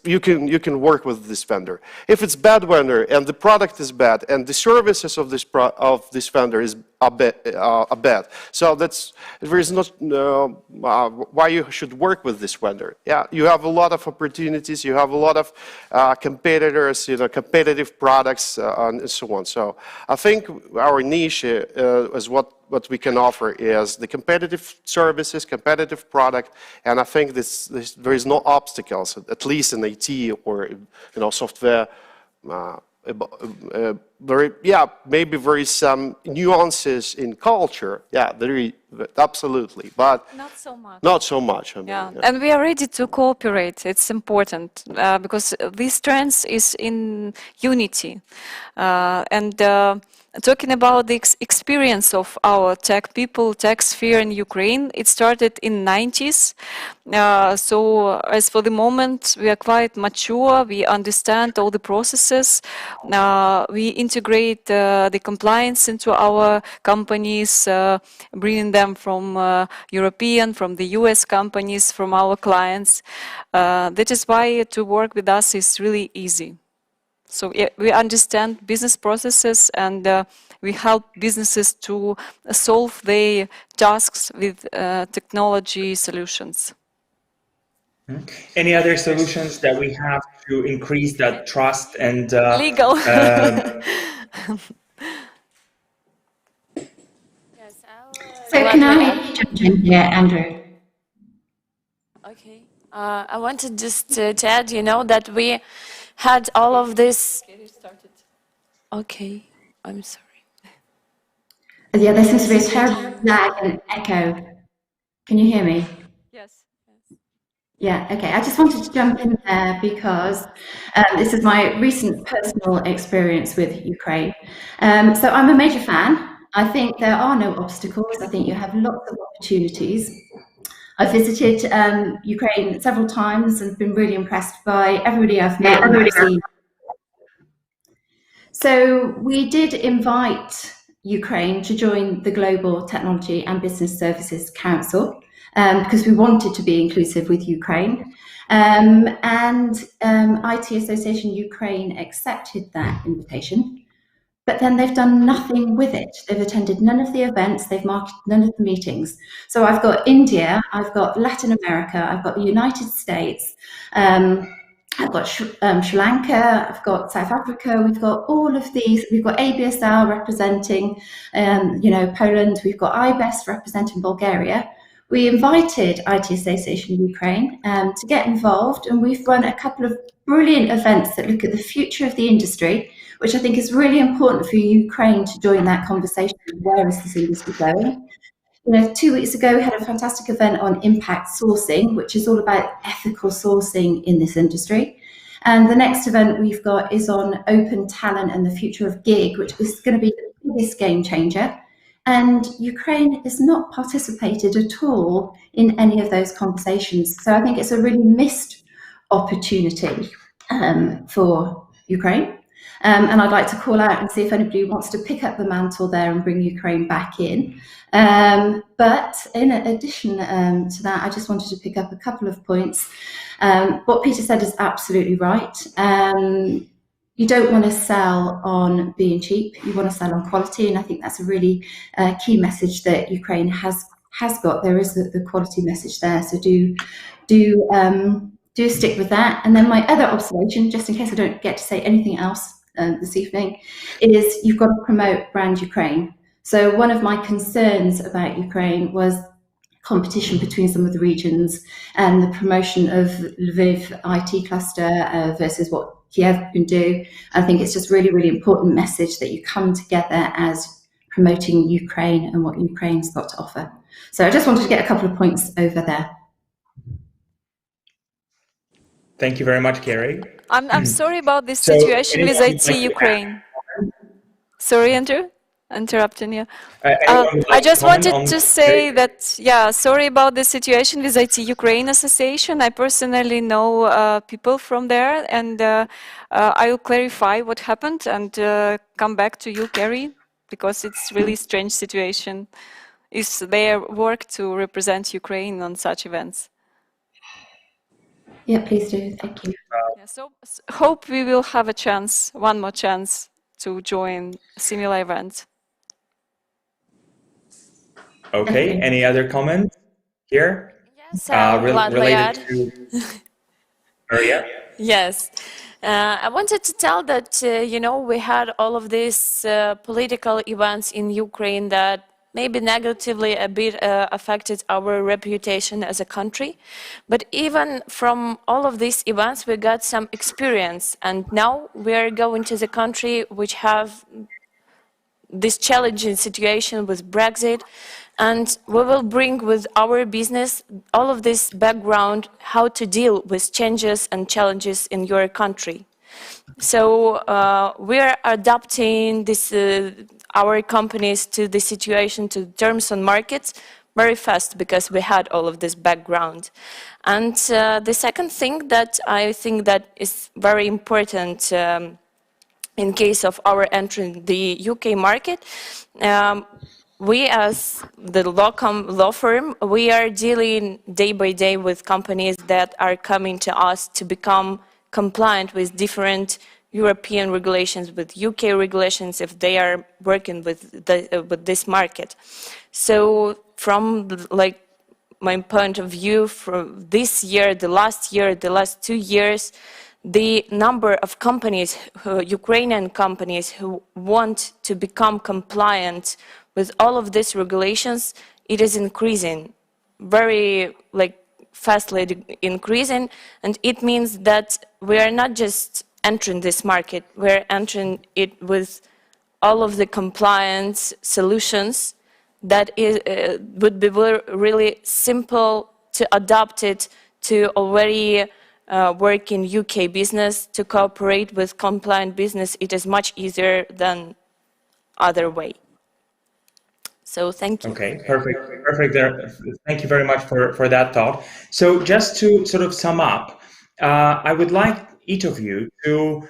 you can work with this vendor. If it's bad vendor and the product is bad and the services of this vendor are bad, so there is not why you should work with this vendor. Yeah, you have a lot of opportunities, you have a lot of competitors, competitive products, and so on. So I think our niche is what we can offer is the competitive services, competitive product, and I think there is no obstacles, at least in IT or software. Maybe there is some nuances in culture. Yeah, there is absolutely, but not so much. Not so much. And we are ready to cooperate. It's important because this trend is in unity, talking about the experience of our tech people, tech sphere in Ukraine, it started in 90s. So as for the moment, we are quite mature. We understand all the processes. We integrate the compliance into our companies, bringing them from European, from the US companies, from our clients. That is why to work with us is really easy. So we understand business processes and we help businesses to solve their tasks with technology solutions. Any other solutions that we have to increase that trust and legal? So can I jump in here, Andrew? Okay. I wanted just to add, that we had all of this. Okay, I'm sorry. Yeah, there seems to be a terrible lag and echo. Can you hear me? Yes. Yeah, okay. I just wanted to jump in there because this is my recent personal experience with Ukraine. So I'm a major fan. I think there are no obstacles. I think you have lots of opportunities. I've visited Ukraine several times and been really impressed by everybody I've met and I've seen. So we did invite Ukraine to join the Global Technology and Business Services Council because we wanted to be inclusive with Ukraine. IT Association Ukraine accepted that invitation, but then they've done nothing with it. They've attended none of the events, they've marked none of the meetings. So I've got India, I've got Latin America, I've got the United States, I've got Sri Lanka, I've got South Africa, we've got all of these, we've got ABSL representing, Poland, we've got IBES representing Bulgaria. We invited IT Association Ukraine to get involved, and we've run a couple of brilliant events that look at the future of the industry, which I think is really important for Ukraine to join that conversation. Where is this industry going? 2 weeks ago, we had a fantastic event on impact sourcing, which is all about ethical sourcing in this industry. And the next event we've got is on open talent and the future of gig, which is going to be the biggest game changer. And Ukraine has not participated at all in any of those conversations. So I think it's a really missed opportunity for Ukraine. And I'd like to call out and see if anybody wants to pick up the mantle there and bring Ukraine back in. But in addition to that, I just wanted to pick up a couple of points. What Peter said is absolutely right. You don't want to sell on being cheap. You want to sell on quality, and I think that's a really key message that Ukraine has got. There is the quality message there, so do stick with that. And then my other observation, just in case I don't get to say anything else this evening, is you've got to promote brand Ukraine. So one of my concerns about Ukraine was competition between some of the regions and the promotion of Lviv IT cluster versus what Kiev can do. I think it's just really, really important message that you come together as promoting Ukraine and what Ukraine's got to offer. So I just wanted to get a couple of points over there. Thank you very much, Kerry. I'm sorry about this situation with IT Ukraine. Sorry, Andrew, interrupting you. I just wanted to say that, yeah, sorry about the situation with IT Ukraine Association. I personally know people from there, and I will clarify what happened and come back to you, Kerry, because it's really strange situation. It's their work to represent Ukraine on such events. Yeah, please do. Thank you. Yeah, so hope we will have a chance, one more chance, to join a similar event. Okay, any other comments here? Yes, related to Maria? Yes. I wanted to tell that, you know, we had all of these political events in Ukraine that maybe negatively a bit affected our reputation as a country. But even from all of these events, we got some experience. And now we are going to the country which have this challenging situation with Brexit. And we will bring with our business all of this background, how to deal with changes and challenges in your country. So we are adapting this, our companies to the situation, to terms on markets very fast because we had all of this background. And the second thing that I think that is very important in case of our entering the UK market, we as the law firm, we are dealing day by day with companies that are coming to us to become compliant with different European regulations, with UK regulations, if they are working with this market. So from like my point of view, from this year, the last 2 years, the number of companies, Ukrainian companies who want to become compliant with all of these regulations, it is increasing, very fastly increasing, and it means that we are not just entering this market, we're entering it with all of the compliance solutions that would be really simple to adopt it to already work in UK business, to cooperate with compliant business. It is much easier than other way. So thank you. Okay, perfect there. Thank you very much for that thought. So just to sort of sum up, I would like each of you to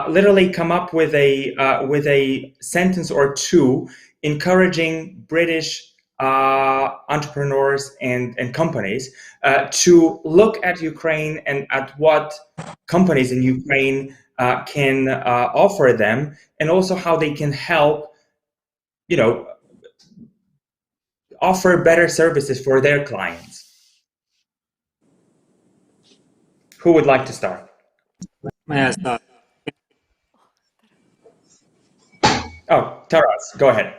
literally come up with a sentence or two encouraging British entrepreneurs and companies to look at Ukraine and at what companies in Ukraine can offer them, and also how they can help, you know, offer better services for their clients. Who would like to start? May I start? Oh, Taras, go ahead.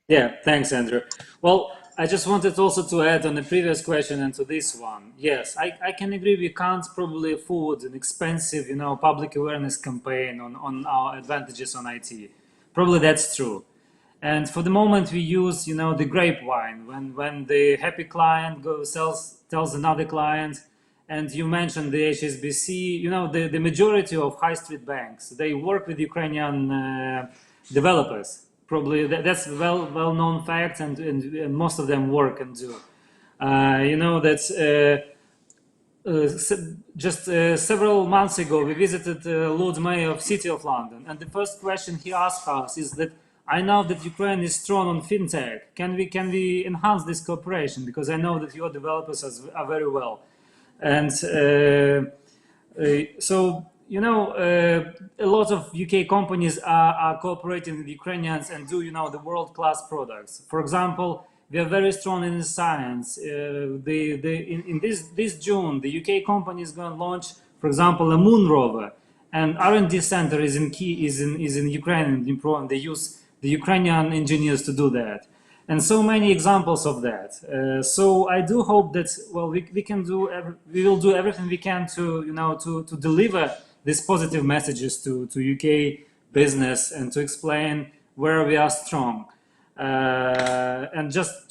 Yeah, thanks, Andrew. Well, I just wanted also to add on the previous question and to this one. Yes, I can agree we can't probably afford an expensive, you know, public awareness campaign on our advantages on IT. Probably that's true. And for the moment, we use, you know, the grapevine when the happy client tells another client. And you mentioned the HSBC. You know, the majority of high street banks, they work with Ukrainian developers. probably that's well-known fact, and most of them work and do. You know, that's just several months ago, we visited Lord Mayor of City of London, and the first question he asked us is that, I know that Ukraine is strong on fintech. Can we enhance this cooperation? Because I know that your developers are very well. And so, you know, a lot of UK companies are cooperating with Ukrainians and do, you know, the world-class products. For example, we are very strong in science. In this June, the UK company is going to launch, for example, a moon rover, and R&D center is in Ukraine, in Dnipro, and they use the Ukrainian engineers to do that, and so many examples of that. So I do hope that, well, we will do everything we can to, you know, to deliver these positive messages to UK business and to explain where we are strong. And just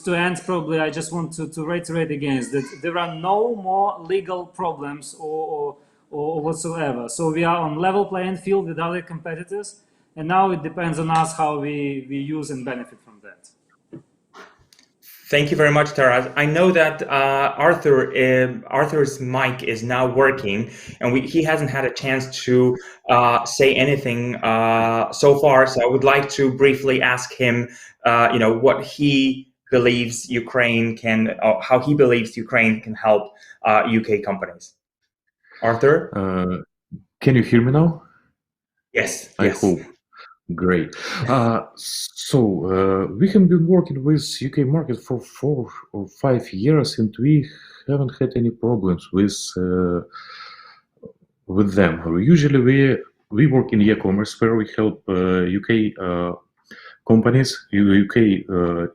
to end, probably I just want to reiterate again is that there are no more legal problems or whatsoever. So we are on level playing field with other competitors, and now it depends on us how we use and benefit from that. Thank you very much, Taras. I know that Arthur's mic is now working, and he hasn't had a chance to say anything so far. So I would like to briefly ask him, you know, what he believes Ukraine can, or how he believes Ukraine can help UK companies. Arthur? Can you hear me now? Yes. I hope. Great. So we have been working with UK market for 4 or 5 years, and we haven't had any problems with them. Usually we work in e-commerce, where we help UK companies, UK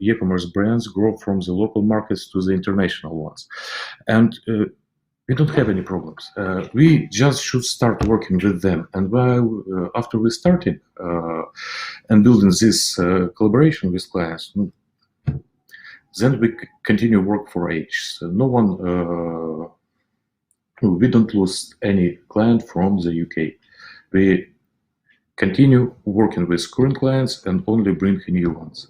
e-commerce brands grow from the local markets to the international ones, and we don't have any problems. We just should start working with them. And while after we started and building this collaboration with clients, then we continue work for ages. So no one, we don't lose any client from the UK. We continue working with current clients and only bring new ones,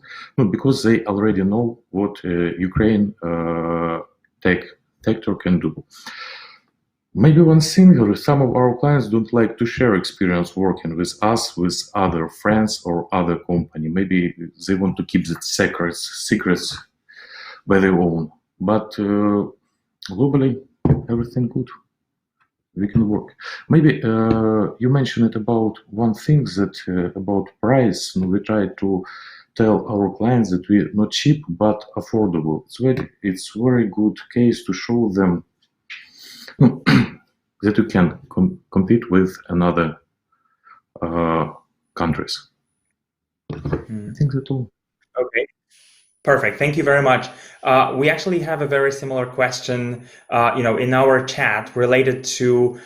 because they already know what Ukraine tech sector can do. Maybe one thing, some of our clients don't like to share experience working with us, with other friends or other company. Maybe they want to keep the secrets by their own. But globally, everything good. We can work. Maybe you mentioned about one thing, that about price, and we try to tell our clients that we're not cheap but affordable. It's very good case to show them that you can compete with another countries. I think that's all. Okay. Perfect. Thank you very much. We actually have a very similar question, you know, in our chat related to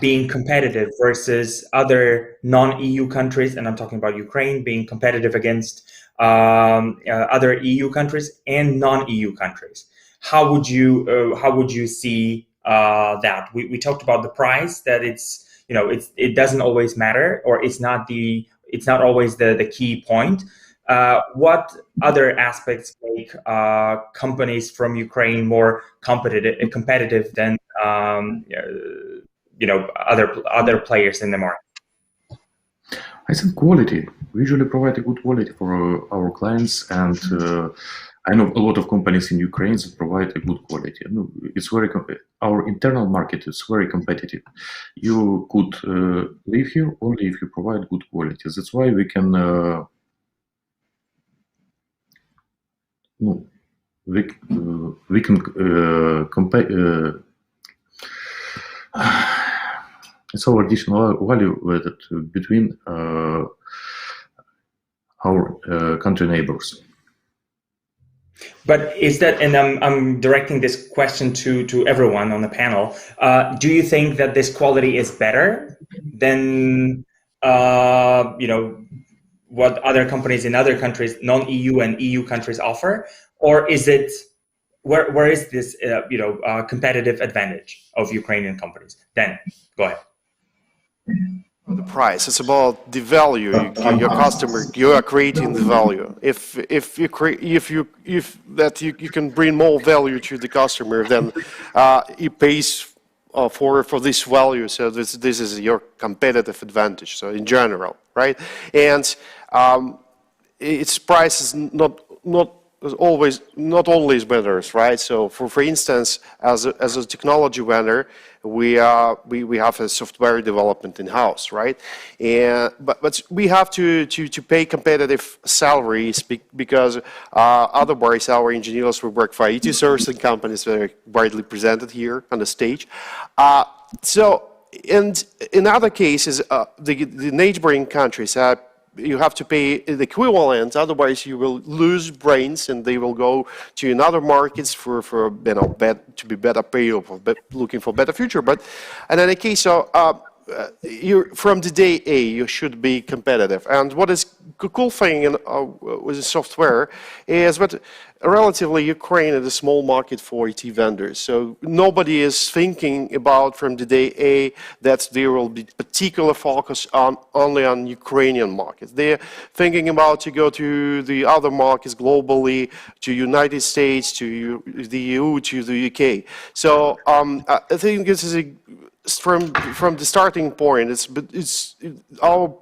being competitive versus other non-EU countries, and I'm talking about Ukraine being competitive against other EU countries and non-EU countries. How would you see that? We talked about the price, that it's, you know, it doesn't always matter, or it's not always the key point. What other aspects make companies from Ukraine more competitive than you know, other players in the market? I think quality. We usually provide a good quality for our clients, and I know a lot of companies in Ukraine that provide a good quality. It's very our internal market is very competitive. You could live here only if you provide good quality. That's why we can. We can compare. It's our additional value between our country neighbors. But is that, and I'm directing this question to everyone on the panel, do you think that this quality is better than you know, what other companies in other countries, non-EU and EU countries offer, or is it, where is this you know, competitive advantage of Ukrainian companies? Dan, go ahead. the price. It's about the value. Your customer, you are creating the value. If you can bring more value to the customer, then he pays for this value. So this is your competitive advantage. So in general, right? And its price is not always matters, right? So for instance, as a technology vendor, we have a software development in house, right? And but we have to pay competitive salaries because otherwise our engineers will work for IT servicing companies that are widely presented here on the stage. And in other cases, the neighboring countries you have to pay the equivalent, otherwise you will lose brains and they will go to another markets for to be better paid or looking for better future. But in any case, so from the day A, you should be competitive. And what is a cool thing with the software is that relatively Ukraine is a small market for IT vendors. So nobody is thinking about from the day A that there will be particular focus only on Ukrainian markets. They're thinking about to go to the other markets globally, to United States, to the EU, to the UK. So I think this is from the starting point. It's our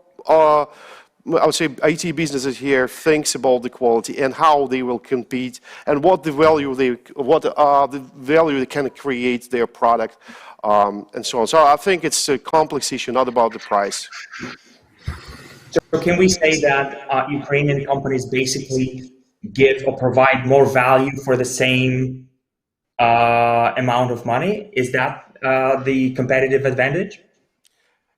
I would say IT businesses here thinks about the quality and how they will compete and what the value they can create their product and so on. So I think it's a complex issue, not about the price. So can we say that Ukrainian companies basically give or provide more value for the same amount of money? Is that the competitive advantage?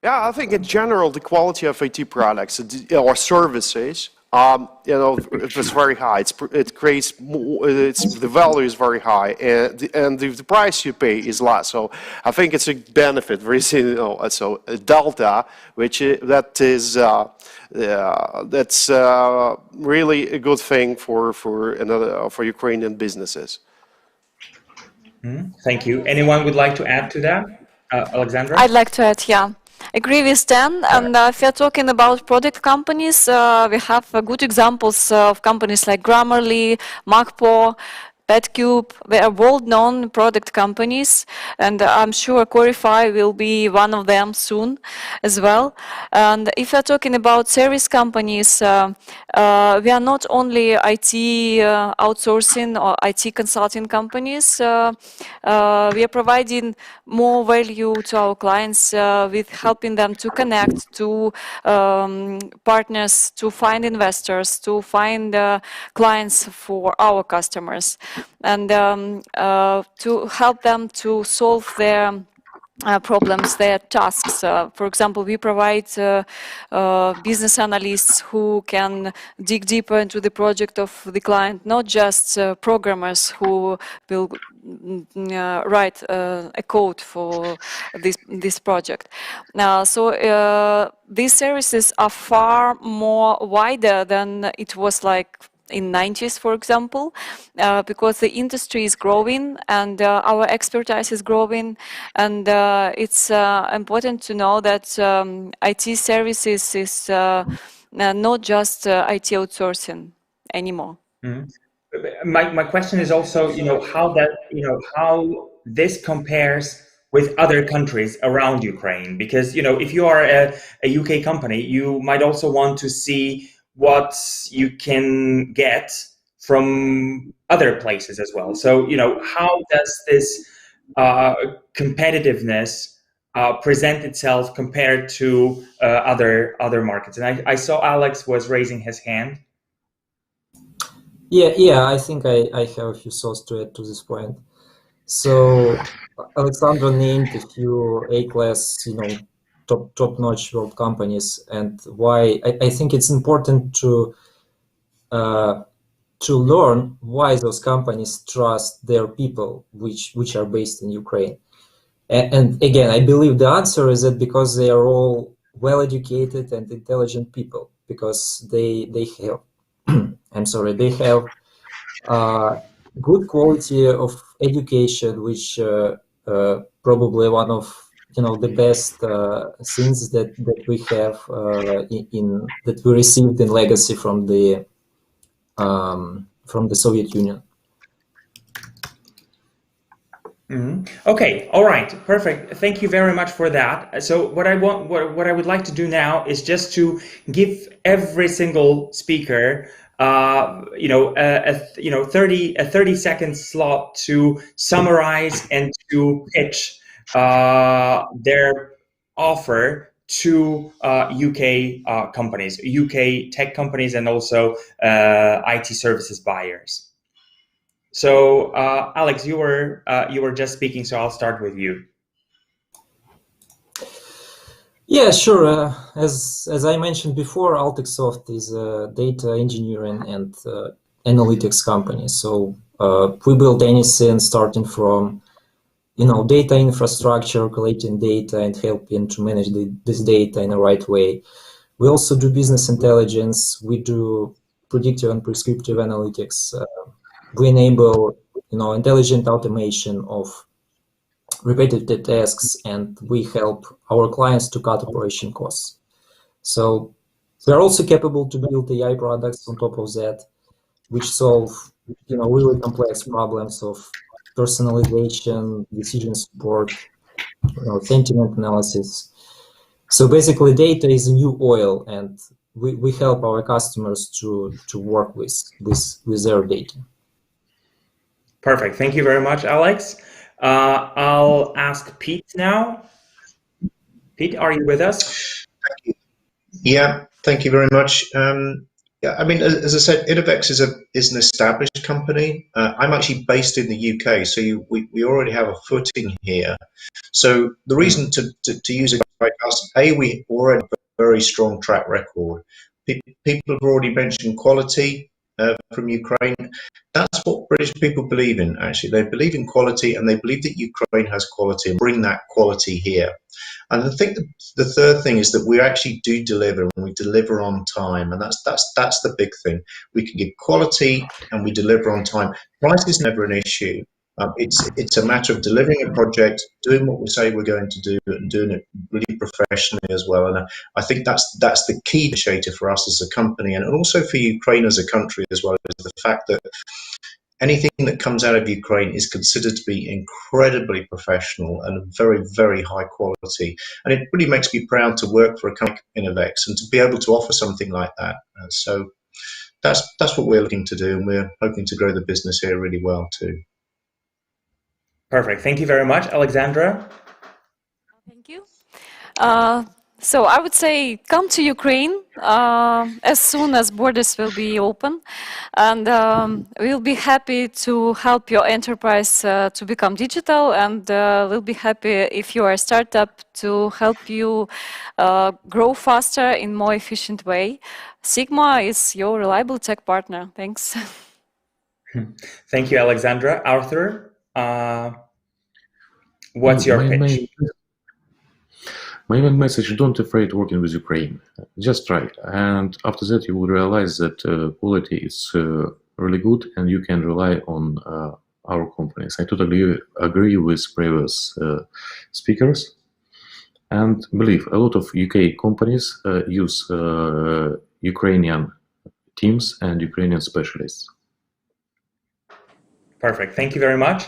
Yeah, I think in general the quality of IT products or services, it was very high. It creates more, the value is very high, and the price you pay is less. So I think it's a benefit. So a delta, which that's really a good thing for Ukrainian businesses. Thank you. Anyone would like to add to that? Alexandra? I'd like to add, yeah. Agree with Dan, and if you're talking about product companies, we have good examples of companies like Grammarly, Magpo, PetCube. They are world-known product companies, and I'm sure Corefy will be one of them soon as well. And if you're talking about service companies, we are not only IT outsourcing or IT consulting companies. We are providing more value to our clients with helping them to connect to partners, to find investors, to find clients for our customers, and to help them to solve their problems, their tasks. For example, we provide business analysts who can dig deeper into the project of the client, not just programmers who will write a code for this project. So these services are far more wider than it was like in 90s, for example, because the industry is growing and our expertise is growing, and it's important to know that IT services is not just IT outsourcing anymore. My question is also, how this compares with other countries around Ukraine, because if you are a UK company, you might also want to see what you can get from other places as well. So, how does this competitiveness present itself compared to other markets? And I saw Alex was raising his hand. Yeah, I think I have a few thoughts to add to this point. So Alexandra named a few A-class, top-notch world companies, and why I think it's important to learn why those companies trust their people, which are based in Ukraine. And again, I believe the answer is that because they are all well-educated and intelligent people, because they have they have good quality of education, which probably one of the best things that we have that we received in legacy from the Soviet Union. Okay, all right, perfect. Thank you very much for that. So what I would like to do now is just to give every single speaker, a 30-second slot to summarize and to pitch their offer to UK companies, UK tech companies, and also IT services buyers. So, Alex, you were just speaking, so I'll start with you. Yeah, sure. As I mentioned before, AltexSoft is a data engineering and analytics company. So we build anything starting from data infrastructure, collecting data, and helping to manage this data in the right way. We also do business intelligence. We do predictive and prescriptive analytics. We enable, intelligent automation of repetitive tasks, and we help our clients to cut operation costs. So we're also capable to build AI products on top of that, which solve, really complex problems of personalization, decision support, sentiment analysis. So basically, data is a new oil, and we help our customers to work with their data. Perfect. Thank you very much, Alex. I'll ask Pete now. Pete, are you with us? Yeah, thank you very much. Yeah, I mean, as I said, Innovecs is an established company. I'm actually based in the UK, so we already have a footing here. So the reason to use a guy like us, we already have a very strong track record. People have already mentioned quality from Ukraine. That's what British people believe in, actually. They believe in quality, and they believe that Ukraine has quality, and bring that quality here. And I think the third thing is that we actually do deliver, and we deliver on time, and that's the big thing. We can give quality, and we deliver on time. Price is never an issue. It's a matter of delivering a project, doing what we say we're going to do, and doing it really professionally as well. And I think that's the key differentiator for us as a company, and also for Ukraine as a country as well, is the fact that anything that comes out of Ukraine is considered to be incredibly professional and very, very high quality. And it really makes me proud to work for a company like Innovecs and to be able to offer something like that. So that's what we're looking to do, and we're hoping to grow the business here really well too. Perfect. Thank you very much, Alexandra. Thank you. So I would say come to Ukraine as soon as borders will be open, and we'll be happy to help your enterprise to become digital, and we'll be happy if you are a startup to help you grow faster in more efficient way. Sigma is your reliable tech partner. Thanks. Thank you, Alexandra. Arthur, what's your pitch? My main message: don't afraid working with Ukraine. Just try, and after that you will realize that quality is really good, and you can rely on our companies. I totally agree with previous speakers, and believe a lot of UK companies use Ukrainian teams and Ukrainian specialists. Perfect. Thank you very much.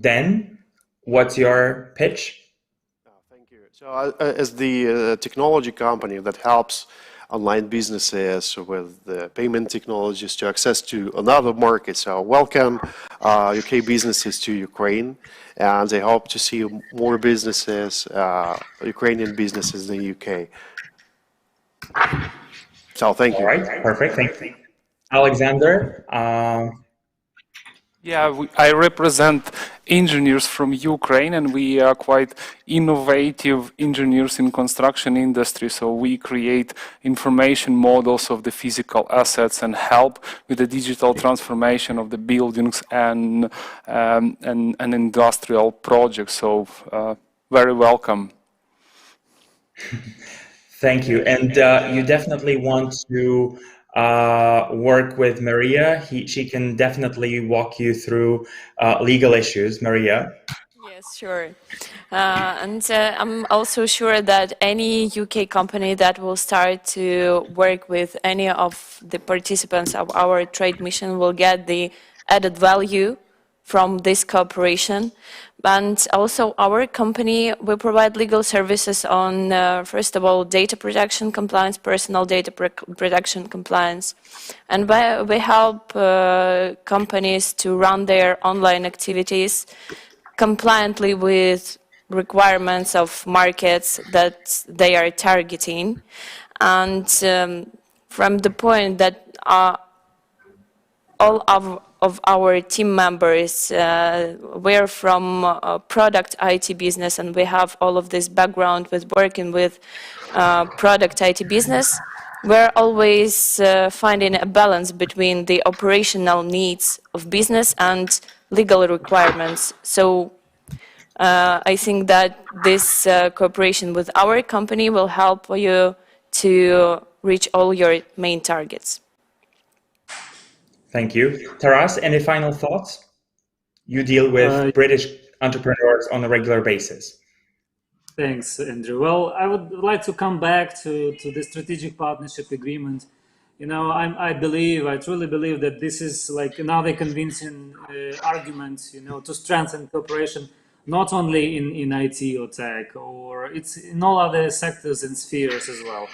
Dan, what's your pitch? Thank you. So as the technology company that helps online businesses with the payment technologies to access to another market, so welcome UK businesses to Ukraine, and I hope to see more businesses, Ukrainian businesses in the UK. So thank you. All right, perfect. Thank you. Alexander, Yeah, I represent engineers from Ukraine, and we are quite innovative engineers in construction industry. So we create information models of the physical assets and help with the digital transformation of the buildings and industrial projects. So very welcome. Thank you. And you definitely want to work with Maria. She can definitely walk you through legal issues. Maria. Yes, sure. And I'm also sure that any UK company that will start to work with any of the participants of our trade mission will get the added value from this cooperation. And also our company, we provide legal services on, first of all, data protection compliance, personal data protection compliance. And we help companies to run their online activities compliantly with requirements of markets that they are targeting. And from the point that all of our team members, we're from product IT business, and we have all of this background with working with product IT business. We're always finding a balance between the operational needs of business and legal requirements. So I think that this cooperation with our company will help you to reach all your main targets. Thank you. Taras, any final thoughts? You deal with British entrepreneurs on a regular basis. Thanks, Andrew. Well, I would like to come back to the strategic partnership agreement. You know, I truly believe that this is like another convincing argument, you know, to strengthen cooperation, not only in IT or tech, or it's in all other sectors and spheres as well.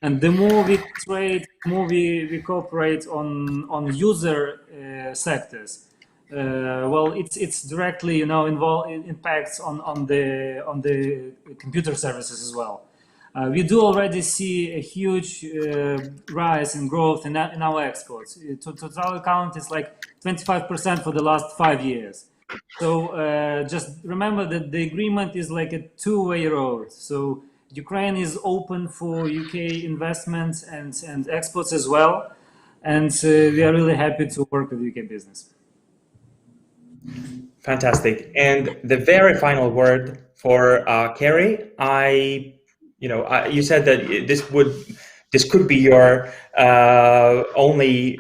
And the more we trade, the more we cooperate on user sectors. Well, it's directly, you know, impacts on the computer services as well. We do already see a huge rise in growth in our exports. Total account is like 25% for the last 5 years. So just remember that the agreement is like a two-way road. So Ukraine is open for UK investments and exports as well. And we are really happy to work with UK business. Fantastic. And the very final word for Kerry. You said that this could be your only,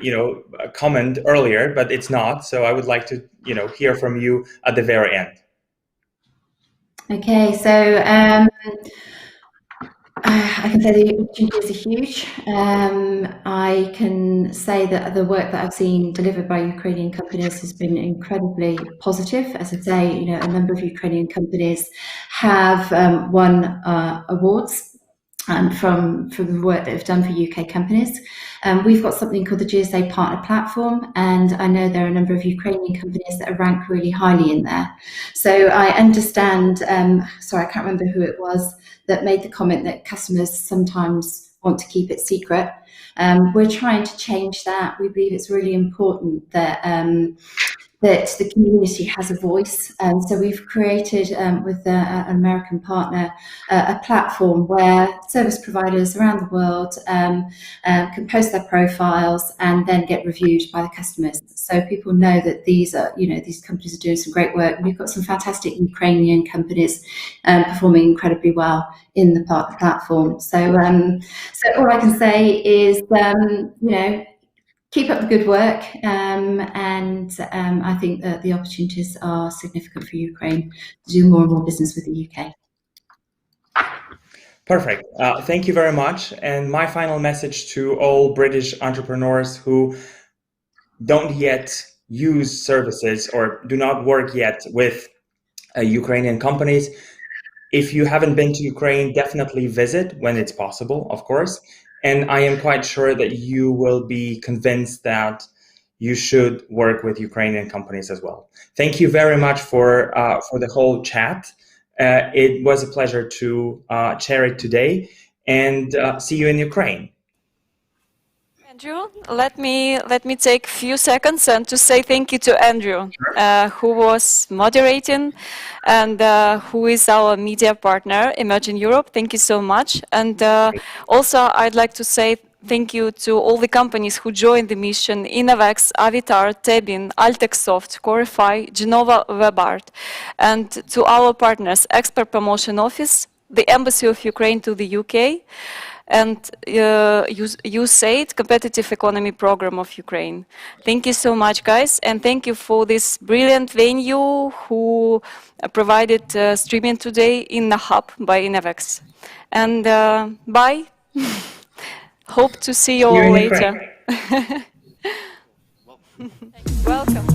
comment earlier, but it's not. So I would like to, hear from you at the very end. Okay, so I can say the opportunities are huge. I can say that the work that I've seen delivered by Ukrainian companies has been incredibly positive. As I say, a number of Ukrainian companies have won awards from the work that they've done for UK companies. We've got something called the GSA Partner Platform, and I know there are a number of Ukrainian companies that are ranked really highly in there. So I understand, sorry, I can't remember who it was that made the comment that customers sometimes want to keep it secret. We're trying to change that. We believe it's really important that that the community has a voice. So we've created with an American partner a platform where service providers around the world can post their profiles and then get reviewed by the customers. So people know that these are, these companies are doing some great work. We've got some fantastic Ukrainian companies performing incredibly well in the partner platform. So, so all I can say is, keep up the good work, and I think that the opportunities are significant for Ukraine to do more and more business with the UK. Perfect. Thank you very much. And my final message to all British entrepreneurs who don't yet use services or do not work yet with Ukrainian companies. If you haven't been to Ukraine, definitely visit when it's possible, of course. And I am quite sure that you will be convinced that you should work with Ukrainian companies as well. Thank you very much for the whole chat. It was a pleasure to chair it today, and see you in Ukraine. Andrew, let me take a few seconds and to say thank you to Andrew, who was moderating and who is our media partner, Emerging Europe. Thank you so much. And also, I'd like to say thank you to all the companies who joined the mission: Innovecs, Avitar, Tebin, AltexSoft, Corefy, GenovaWebArt, and to our partners, Expert Promotion Office, the Embassy of Ukraine to the UK, and USAID competitive economy program of Ukraine. Thank you so much, guys, and thank you for this brilliant venue who provided streaming today in the hub by Innovecs. And bye. Hope to see you all later. Welcome.